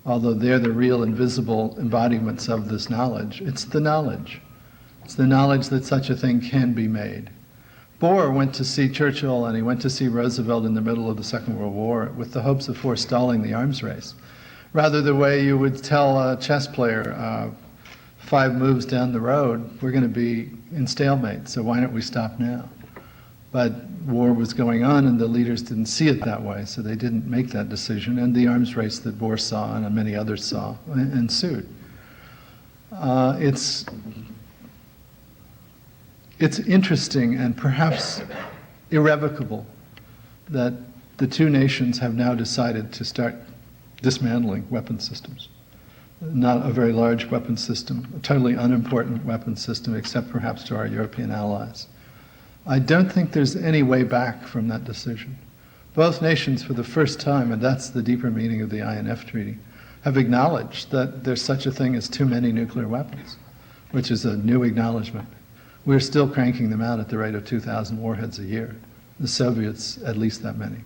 Speaker 4: although they're the real invisible embodiments of this knowledge. It's the knowledge. It's the knowledge that such a thing can be made. Bohr went to see Churchill and he went to see Roosevelt in the middle of the Second World War with the hopes of forestalling the arms race. Rather the way you would tell a chess player 5 moves down the road, we're going to be in stalemate, so why don't we stop now? But war was going on and the leaders didn't see it that way, so they didn't make that decision, and the arms race that Bohr saw and many others saw ensued. It's interesting and perhaps irrevocable that the two nations have now decided to start dismantling weapon systems. Not a very large weapon system, a totally unimportant weapon system, except perhaps to our European allies. I don't think there's any way back from that decision. Both nations, for the first time, and that's the deeper meaning of the INF Treaty, have acknowledged that there's such a thing as too many nuclear weapons, which is a new acknowledgement. We're still cranking them out at the rate of 2,000 warheads a year. The Soviets, at least that many.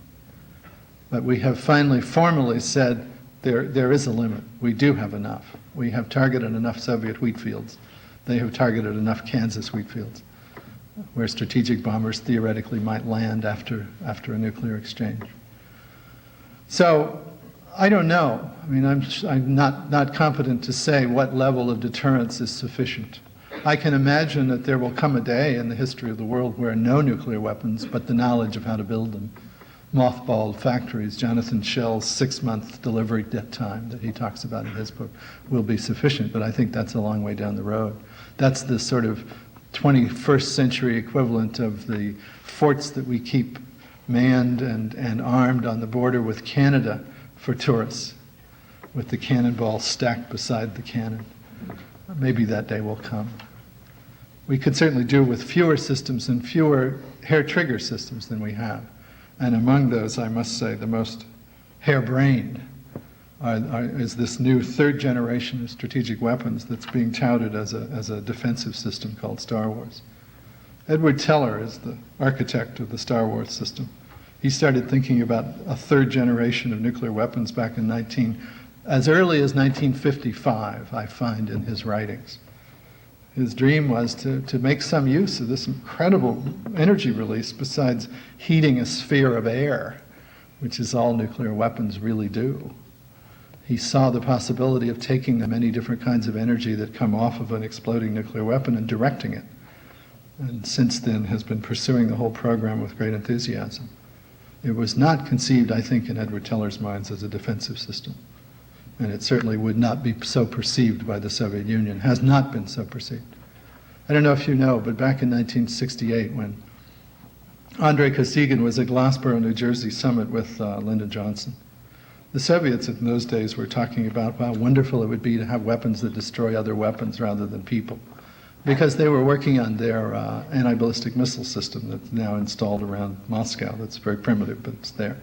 Speaker 4: But we have finally formally said there is a limit. We do have enough. We have targeted enough Soviet wheat fields. They have targeted enough Kansas wheat fields, where strategic bombers theoretically might land after a nuclear exchange. So I don't know. I mean, I'm not competent to say what level of deterrence is sufficient. I can imagine that there will come a day in the history of the world where no nuclear weapons, but the knowledge of how to build them, mothballed factories, Jonathan Schell's 6-month delivery time that he talks about in his book, will be sufficient, but I think that's a long way down the road. That's the sort of 21st century equivalent of the forts that we keep manned and armed on the border with Canada for tourists, with the cannonball stacked beside the cannon. Maybe that day will come. We could certainly do with fewer systems and fewer hair trigger systems than we have. And among those, I must say, the most harebrained is this new 3rd generation of strategic weapons that's being touted as a defensive system called Star Wars. Edward Teller is the architect of the Star Wars system. He started thinking about a third generation of nuclear weapons back in as early as 1955, I find in his writings. His dream was to make some use of this incredible energy release besides heating a sphere of air, which is all nuclear weapons really do. He saw the possibility of taking the many different kinds of energy that come off of an exploding nuclear weapon and directing it. And since then has been pursuing the whole program with great enthusiasm. It was not conceived, I think, in Edward Teller's minds as a defensive system. And it certainly would not be so perceived by the Soviet Union, has not been so perceived. I don't know if you know, but back in 1968, when Andrei Kosygin was at Glassboro, New Jersey summit with Lyndon Johnson, the Soviets in those days were talking about how wonderful it would be to have weapons that destroy other weapons rather than people, because they were working on their anti-ballistic missile system that's now installed around Moscow. That's very primitive, but it's there.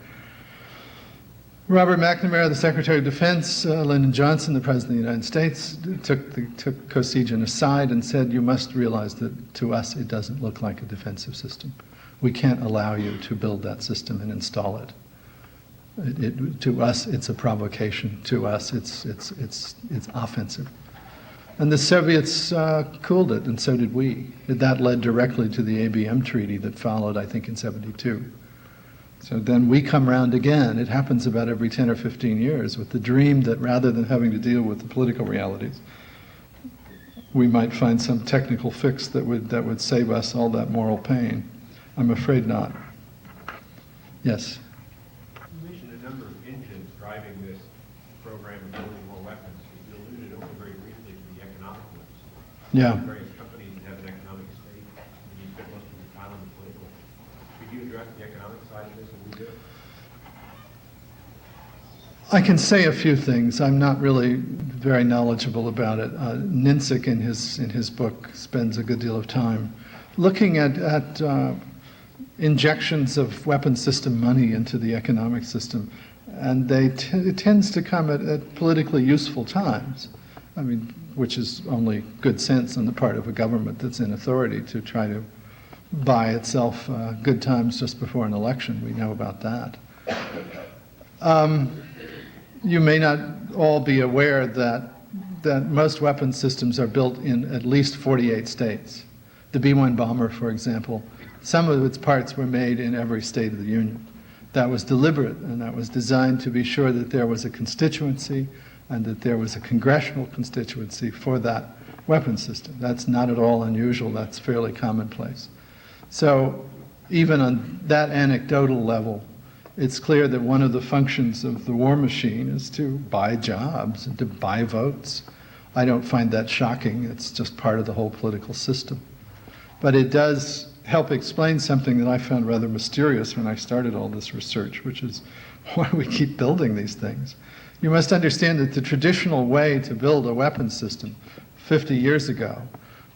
Speaker 4: Robert McNamara, the Secretary of Defense, Lyndon Johnson, the President of the United States, took Kosygin aside and said, you must realize that to us it doesn't look like a defensive system. We can't allow you to build that system and install it. To us, it's a provocation. To us, it's offensive. And the Soviets cooled it, and so did we. That led directly to the ABM treaty that followed, I think, in '72. So then we come around again. It happens about every 10 or 15 years with the dream that rather than having to deal with the political realities, we might find some technical fix that would save us all that moral pain. I'm afraid not. Yes?
Speaker 7: You mentioned a number of engines driving this program of building more weapons. You alluded only very briefly to the economic ones.
Speaker 4: Yeah.
Speaker 7: Various companies that have an economic stake, and you spent most of your time on the political. Could you address the economic side of this, and we do?
Speaker 4: I can say a few things. I'm not really very knowledgeable about it. Ninsick in his book spends a good deal of time looking at injections of weapons system money into the economic system, and it tends to come at politically useful times. I mean, which is only good sense on the part of a government that's in authority to try to buy itself good times just before an election. We know about that. You may not all be aware that most weapons systems are built in at least 48 states. The B-1 bomber, for example, some of its parts were made in every state of the Union. That was deliberate, and that was designed to be sure that there was a constituency and that there was a congressional constituency for that weapon system. That's not at all unusual. That's fairly commonplace. So even on that anecdotal level, it's clear that one of the functions of the war machine is to buy jobs and to buy votes. I don't find that shocking. It's just part of the whole political system. But it does help explain something that I found rather mysterious when I started all this research, which is why we keep building these things. You must understand that the traditional way to build a weapons system 50 years ago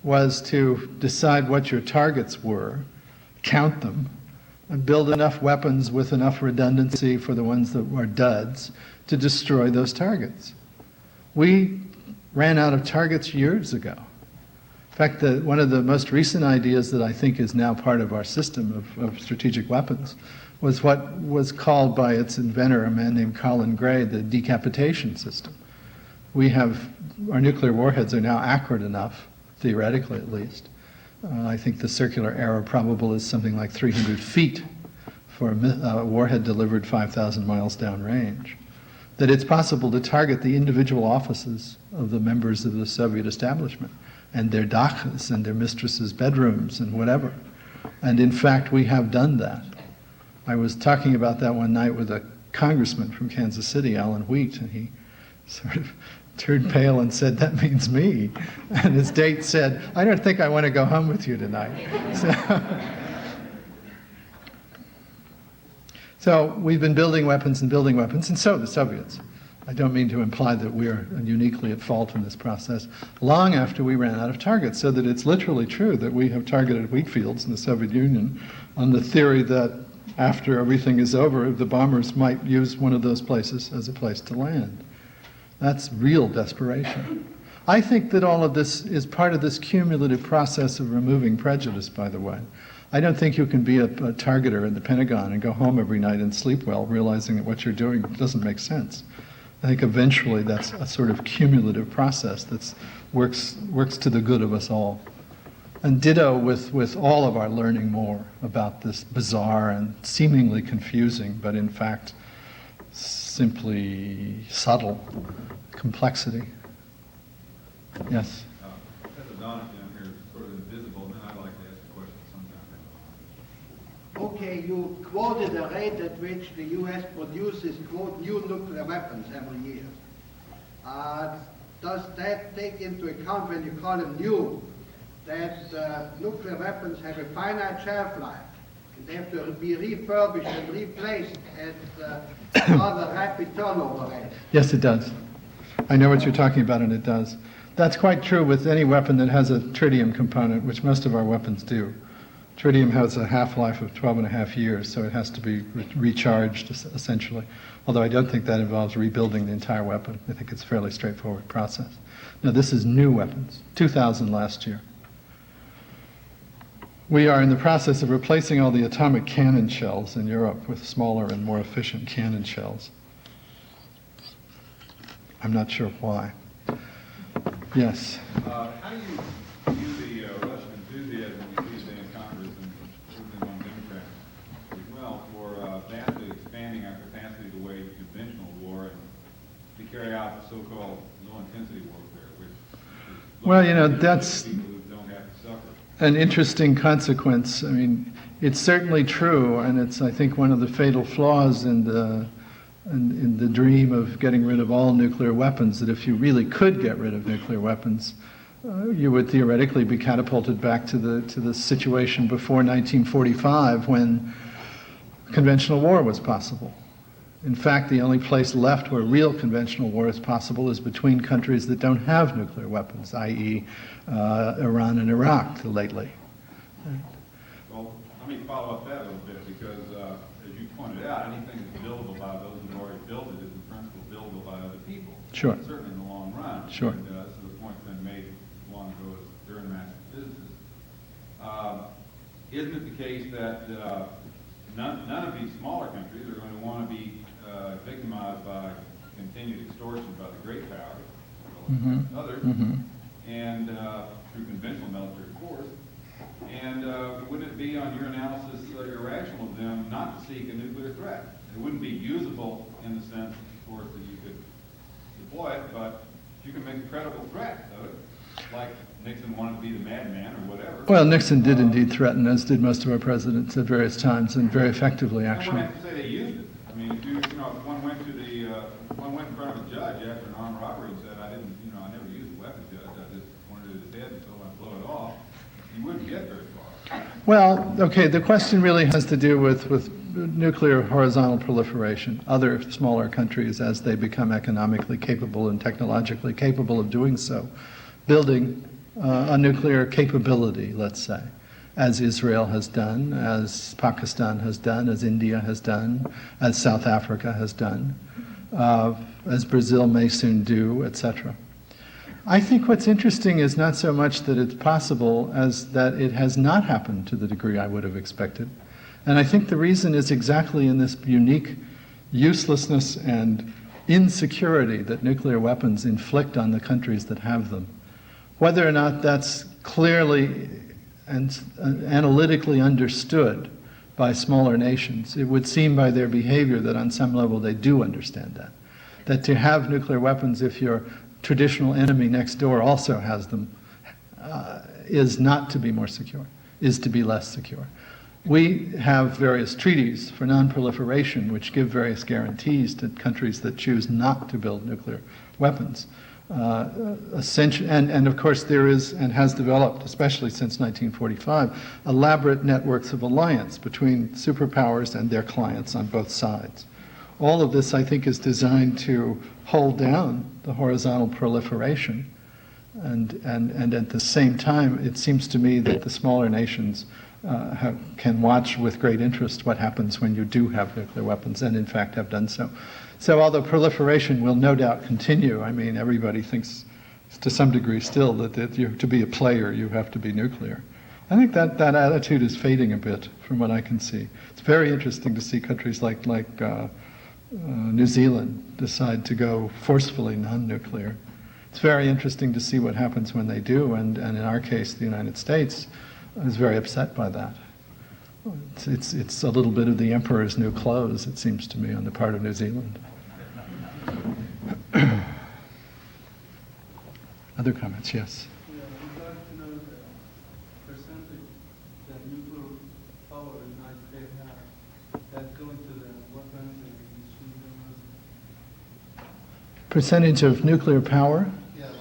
Speaker 4: was to decide what your targets were, count them, and build enough weapons with enough redundancy for the ones that were duds to destroy those targets. We ran out of targets years ago. In fact, one of the most recent ideas that I think is now part of our system of strategic weapons was what was called by its inventor, a man named Colin Gray, the decapitation system. Our nuclear warheads are now accurate enough, theoretically at least. I think the circular error probable is something like 300 feet for a warhead delivered 5,000 miles downrange. That it's possible to target the individual offices of the members of the Soviet establishment and their dachas and their mistresses' bedrooms and whatever. And in fact, we have done that. I was talking about that one night with a congressman from Kansas City, Alan Wheat, and he sort of turned pale and said, "That means me." And his date said, "I don't think I want to go home with you tonight." So we've been building weapons, and so the Soviets. I don't mean to imply that we're uniquely at fault in this process, long after we ran out of targets, so that it's literally true that we have targeted wheat fields in the Soviet Union on the theory that after everything is over, the bombers might use one of those places as a place to land. That's real desperation. I think that all of this is part of this cumulative process of removing prejudice, by the way. I don't think you can be a targeter in the Pentagon and go home every night and sleep well, realizing that what you're doing doesn't make sense. I think eventually that's a sort of cumulative process that works to the good of us all. And ditto with all of our learning more about this bizarre and seemingly confusing, but in fact simply subtle complexity. Yes?
Speaker 8: As a Donald down here, sort of invisible, and then I'd like to ask a question sometime.
Speaker 9: Okay, you quoted the rate at which the U.S. produces, quote, new nuclear weapons every year. Does that take into account, when you call them new, that nuclear weapons have a finite shelf life, and they have to be refurbished and replaced at rather rapid turnover rates?
Speaker 4: Yes, it does. I know what you're talking about, and it does. That's quite true with any weapon that has a tritium component, which most of our weapons do. Tritium has a half-life of 12 and a half years, so it has to be recharged, essentially. Although I don't think that involves rebuilding the entire weapon. I think it's a fairly straightforward process. Now, this is new weapons, 2,000 last year. We are in the process of replacing all the atomic cannon shells in Europe with smaller and more efficient cannon shells. I'm not sure why. Yes?
Speaker 8: How do you view the Russian enthusiasm we see today in Congress and certainly among Democrats as well for vastly expanding our capacity to wage conventional war and to carry out the so-called low-intensity warfare, which is
Speaker 4: Well, you know, that's
Speaker 8: people who don't have to suffer?
Speaker 4: an interesting consequence. I mean, it's certainly true, and it's, I think, one of the fatal flaws in the dream of getting rid of all nuclear weapons, that if you really could get rid of nuclear weapons, you would theoretically be catapulted back to the situation before 1945, when conventional war was possible. In fact, the only place left where real conventional war is possible is between countries that don't have nuclear weapons, i.e. Iran and Iraq lately.
Speaker 8: Well, let me follow up that a little bit, because as you pointed out, anything that's buildable by those who already built it is in principle buildable by other people.
Speaker 4: Sure.
Speaker 8: Certainly in the long run.
Speaker 4: Sure.
Speaker 8: And, so the point's been made long ago during massive physicists. Isn't it the case that none of these smaller countries are going to want to be victimized by continued extortion by the great powers, others, and through conventional military force? And wouldn't it be, on your analysis, irrational of them not to seek a nuclear threat? It wouldn't be usable in the sense, of course, that you could deploy it, but you can make a credible threat of it, like Nixon wanted to be the madman or whatever.
Speaker 4: Well, Nixon did indeed threaten, as did most of our presidents at various times, and very effectively,
Speaker 8: I
Speaker 4: actually.
Speaker 8: wouldn't have to say they used it. I mean, if if one went to one went in front of a judge after an armed robbery and said, I never used a weapon, judge, I just pointed at his head and told him I'd blow it off, you wouldn't get very far.
Speaker 4: Well, okay, the question really has to do with nuclear horizontal proliferation. Other smaller countries, as they become economically capable and technologically capable of doing so, building a nuclear capability, let's say, as Israel has done, as Pakistan has done, as India has done, as South Africa has done, as Brazil may soon do, etc. I think what's interesting is not so much that it's possible as that it has not happened to the degree I would have expected. And I think the reason is exactly in this unique uselessness and insecurity that nuclear weapons inflict on the countries that have them. Whether or not that's clearly and analytically understood by smaller nations, it would seem by their behavior that on some level they do understand that. That to have nuclear weapons, if your traditional enemy next door also has them, is not to be more secure, is to be less secure. We have various treaties for non-proliferation which give various guarantees to countries that choose not to build nuclear weapons. And of course there is and has developed, especially since 1945, elaborate networks of alliance between superpowers and their clients on both sides. All of this, I think, is designed to hold down the horizontal proliferation, and at the same time, it seems to me that the smaller nations can watch with great interest what happens when you do have nuclear weapons, and in fact have done so. So although proliferation will no doubt continue, I mean, everybody thinks to some degree still that to be a player you have to be nuclear. I think that attitude is fading a bit from what I can see. It's very interesting to see countries like New Zealand decide to go forcefully non-nuclear. It's very interesting to see what happens when they do, and in our case, the United States is very upset by that. It's a little bit of the emperor's new clothes, it seems to me, on the part of New Zealand. Other comments? Yes.
Speaker 10: Yeah, I'd like to know the percentage that nuclear power in the United States has that go into the weapons and machine guns.
Speaker 4: Percentage of nuclear power?
Speaker 10: Yeah, like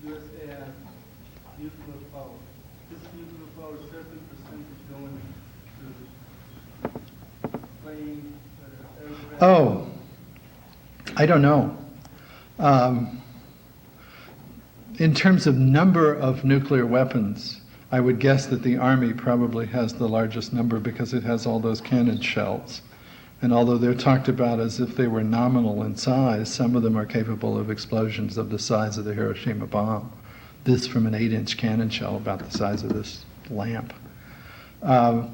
Speaker 10: USA has nuclear power. This nuclear power, certain percentage going to plane, aircraft.
Speaker 4: Oh, I don't know. In terms of number of nuclear weapons, I would guess that the Army probably has the largest number because it has all those cannon shells. And although they're talked about as if they were nominal in size, some of them are capable of explosions of the size of the Hiroshima bomb. This from an 8-inch cannon shell about the size of this lamp. But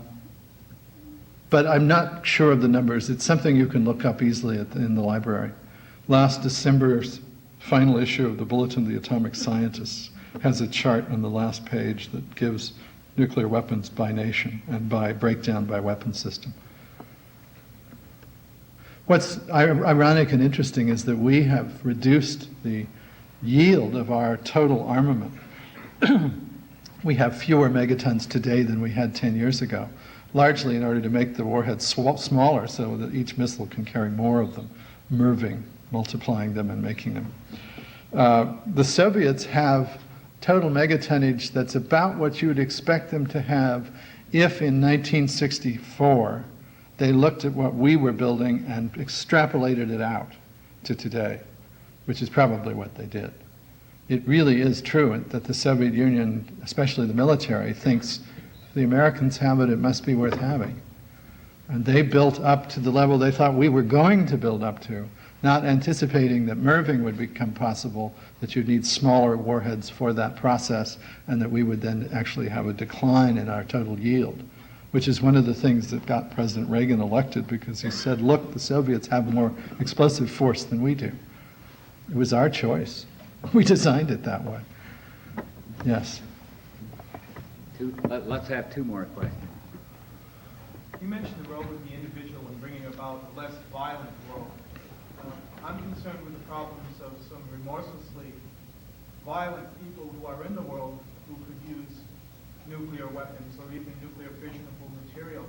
Speaker 4: I'm not sure of the numbers. It's something you can look up easily in the library. Last December's final issue of the Bulletin of the Atomic Scientists has a chart on the last page that gives nuclear weapons by nation and by breakdown by weapon system. What's ironic and interesting is that we have reduced the yield of our total armament. We have fewer megatons today than we had 10 years ago, largely in order to make the warheads smaller so that each missile can carry more of them, MIRVing, multiplying them and making them. The Soviets have total megatonnage that's about what you would expect them to have if in 1964 they looked at what we were building and extrapolated it out to today, which is probably what they did. It really is true that the Soviet Union, especially the military, thinks if the Americans have it, it must be worth having. And they built up to the level they thought we were going to build up to, not anticipating that MIRVing would become possible, that you'd need smaller warheads for that process, and that we would then actually have a decline in our total yield, which is one of the things that got President Reagan elected, because he said, look, the Soviets have more explosive force than we do. It was our choice. We designed it that way. Yes.
Speaker 1: Let's have two more questions.
Speaker 11: You mentioned the role of the individual in bringing about a less violent world. I'm concerned with the problems of some remorselessly violent people who are in the world who could use nuclear weapons or even nuclear fissionable material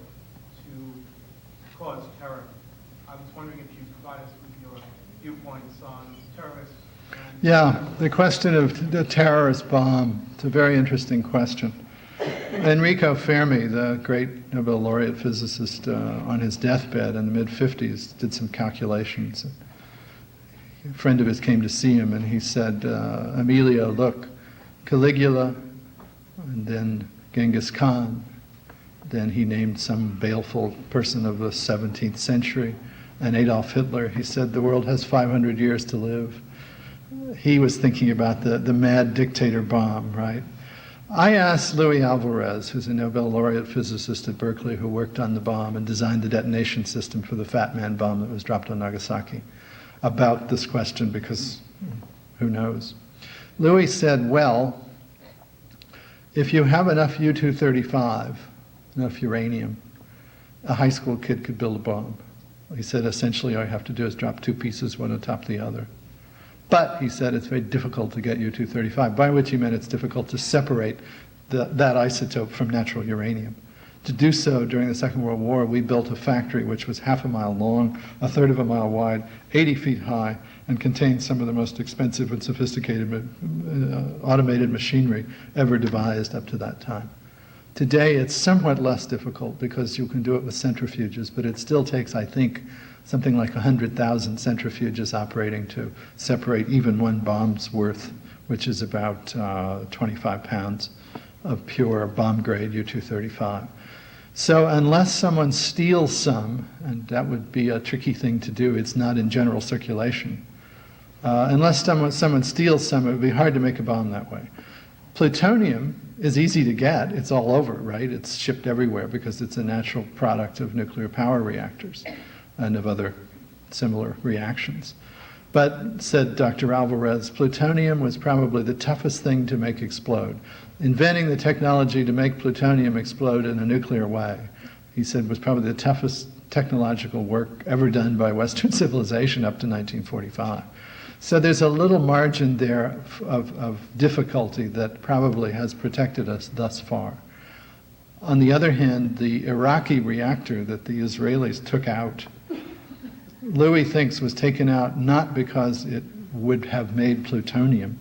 Speaker 11: to cause terror. I was wondering if you'd provide us with your viewpoints on terrorists.
Speaker 4: Yeah, the question of the terrorist bomb, it's a very interesting question. Enrico Fermi, the great Nobel laureate physicist, on his deathbed in the mid-50s, did some calculations. A friend of his came to see him, and he said, Emilio, look, Caligula, and then Genghis Khan, then he named some baleful person of the 17th century, and Adolf Hitler. He said, the world has 500 years to live. He was thinking about the mad dictator bomb, right? I asked Luis Alvarez, who's a Nobel laureate physicist at Berkeley who worked on the bomb and designed the detonation system for the Fat Man bomb that was dropped on Nagasaki, about this question, because who knows? Luis said, well, if you have enough U-235, enough uranium, a high school kid could build a bomb. He said, essentially, all you have to do is drop two pieces, one on top of the other. But, he said, it's very difficult to get U-235, by which he meant it's difficult to separate that isotope from natural uranium. To do so, during the Second World War, we built a factory which was half a mile long, a third of a mile wide, 80 feet high, and contained some of the most expensive and sophisticated automated machinery ever devised up to that time. Today, it's somewhat less difficult because you can do it with centrifuges, but it still takes, I think, something like 100,000 centrifuges operating to separate even one bomb's worth, which is about 25 pounds of pure bomb-grade U-235. So unless someone steals some, and that would be a tricky thing to do, it's not in general circulation, unless someone steals some, it would be hard to make a bomb that way. Plutonium is easy to get. It's all over, right? It's shipped everywhere because it's a natural product of nuclear power reactors and of other similar reactions. But, said Dr. Alvarez, plutonium was probably the toughest thing to make explode. Inventing the technology to make plutonium explode in a nuclear way, he said, was probably the toughest technological work ever done by Western civilization up to 1945. So there's a little margin there of difficulty that probably has protected us thus far. On the other hand, the Iraqi reactor that the Israelis took out, Louis thinks was taken out not because it would have made plutonium,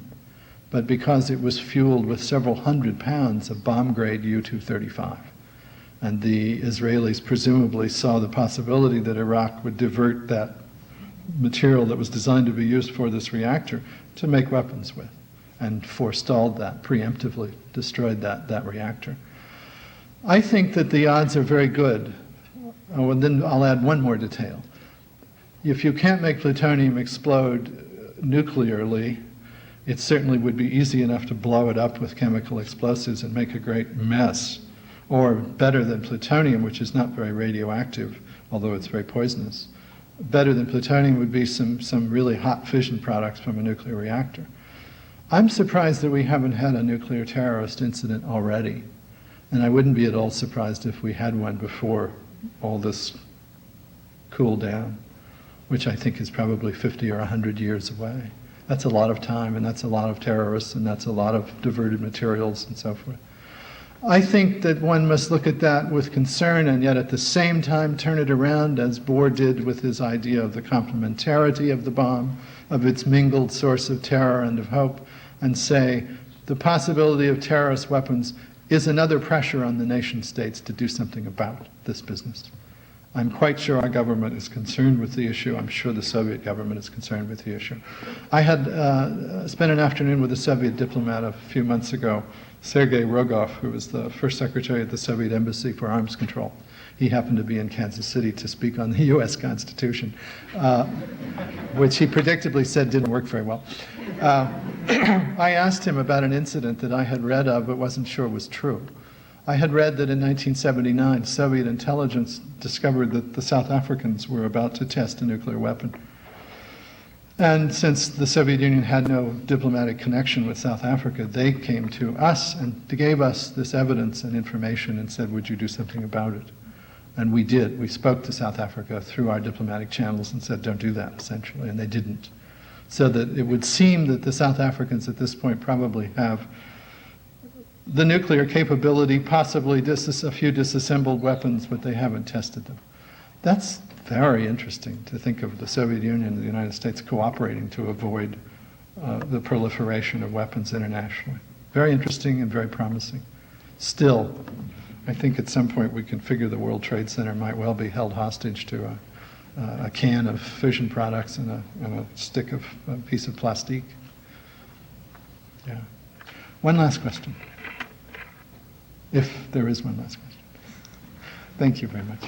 Speaker 4: but because it was fueled with several hundred pounds of bomb-grade U-235. And the Israelis presumably saw the possibility that Iraq would divert that material that was designed to be used for this reactor to make weapons with, and forestalled that, preemptively destroyed that reactor. I think that the odds are very good. Oh, and then I'll add one more detail. If you can't make plutonium explode nuclearly, it certainly would be easy enough to blow it up with chemical explosives and make a great mess. Or better than plutonium, which is not very radioactive, although it's very poisonous. Better than plutonium would be some really hot fission products from a nuclear reactor. I'm surprised that we haven't had a nuclear terrorist incident already. And I wouldn't be at all surprised if we had one before all this cooled down, which I think is probably 50 or 100 years away. That's a lot of time, and that's a lot of terrorists, and that's a lot of diverted materials and so forth. I think that one must look at that with concern and yet at the same time turn it around, as Bohr did with his idea of the complementarity of the bomb, of its mingled source of terror and of hope, and say the possibility of terrorist weapons is another pressure on the nation states to do something about this business. I'm quite sure our government is concerned with the issue. I'm sure the Soviet government is concerned with the issue. I had spent an afternoon with a Soviet diplomat a few months ago, Sergei Rogov, who was the first secretary at the Soviet Embassy for Arms Control. He happened to be in Kansas City to speak on the U.S. Constitution, which he predictably said didn't work very well. I asked him about an incident that I had read of but wasn't sure was true. I had read that in 1979, Soviet intelligence discovered that the South Africans were about to test a nuclear weapon. And since the Soviet Union had no diplomatic connection with South Africa, they came to us and gave us this evidence and information and said, would you do something about it? And we did. We spoke to South Africa through our diplomatic channels and said, don't do that, essentially, and they didn't. So that it would seem that the South Africans at this point probably have the nuclear capability, possibly a few disassembled weapons, but they haven't tested them. That's very interesting to think of the Soviet Union and the United States cooperating to avoid the proliferation of weapons internationally. Very interesting and very promising. Still, I think at some point we can figure the World Trade Center might well be held hostage to a can of fission products and a stick of a piece of plastique. Yeah. One last question. If there is one last question. Thank you very much.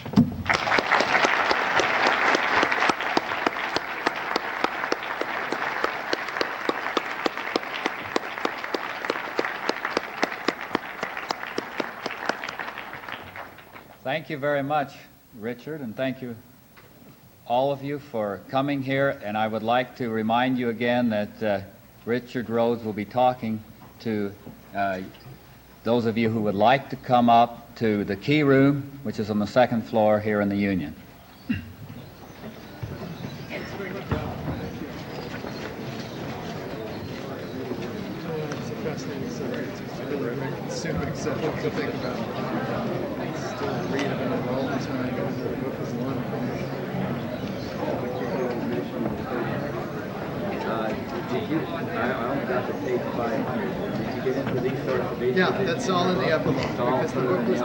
Speaker 1: Thank you very much, Richard, and thank you, all of you, for coming here. And I would like to remind you again that Richard Rhodes will be talking to those of you who would like to come up to the key room, which is on the second floor here in the Union.
Speaker 4: It's a fascinating subject. It's really very consuming subject to think about. Still read about it all the time. The book is long.
Speaker 12: I only got to page 500. Did you get into these sort of basic?
Speaker 4: Yeah, that's all in the envelope. Because the book was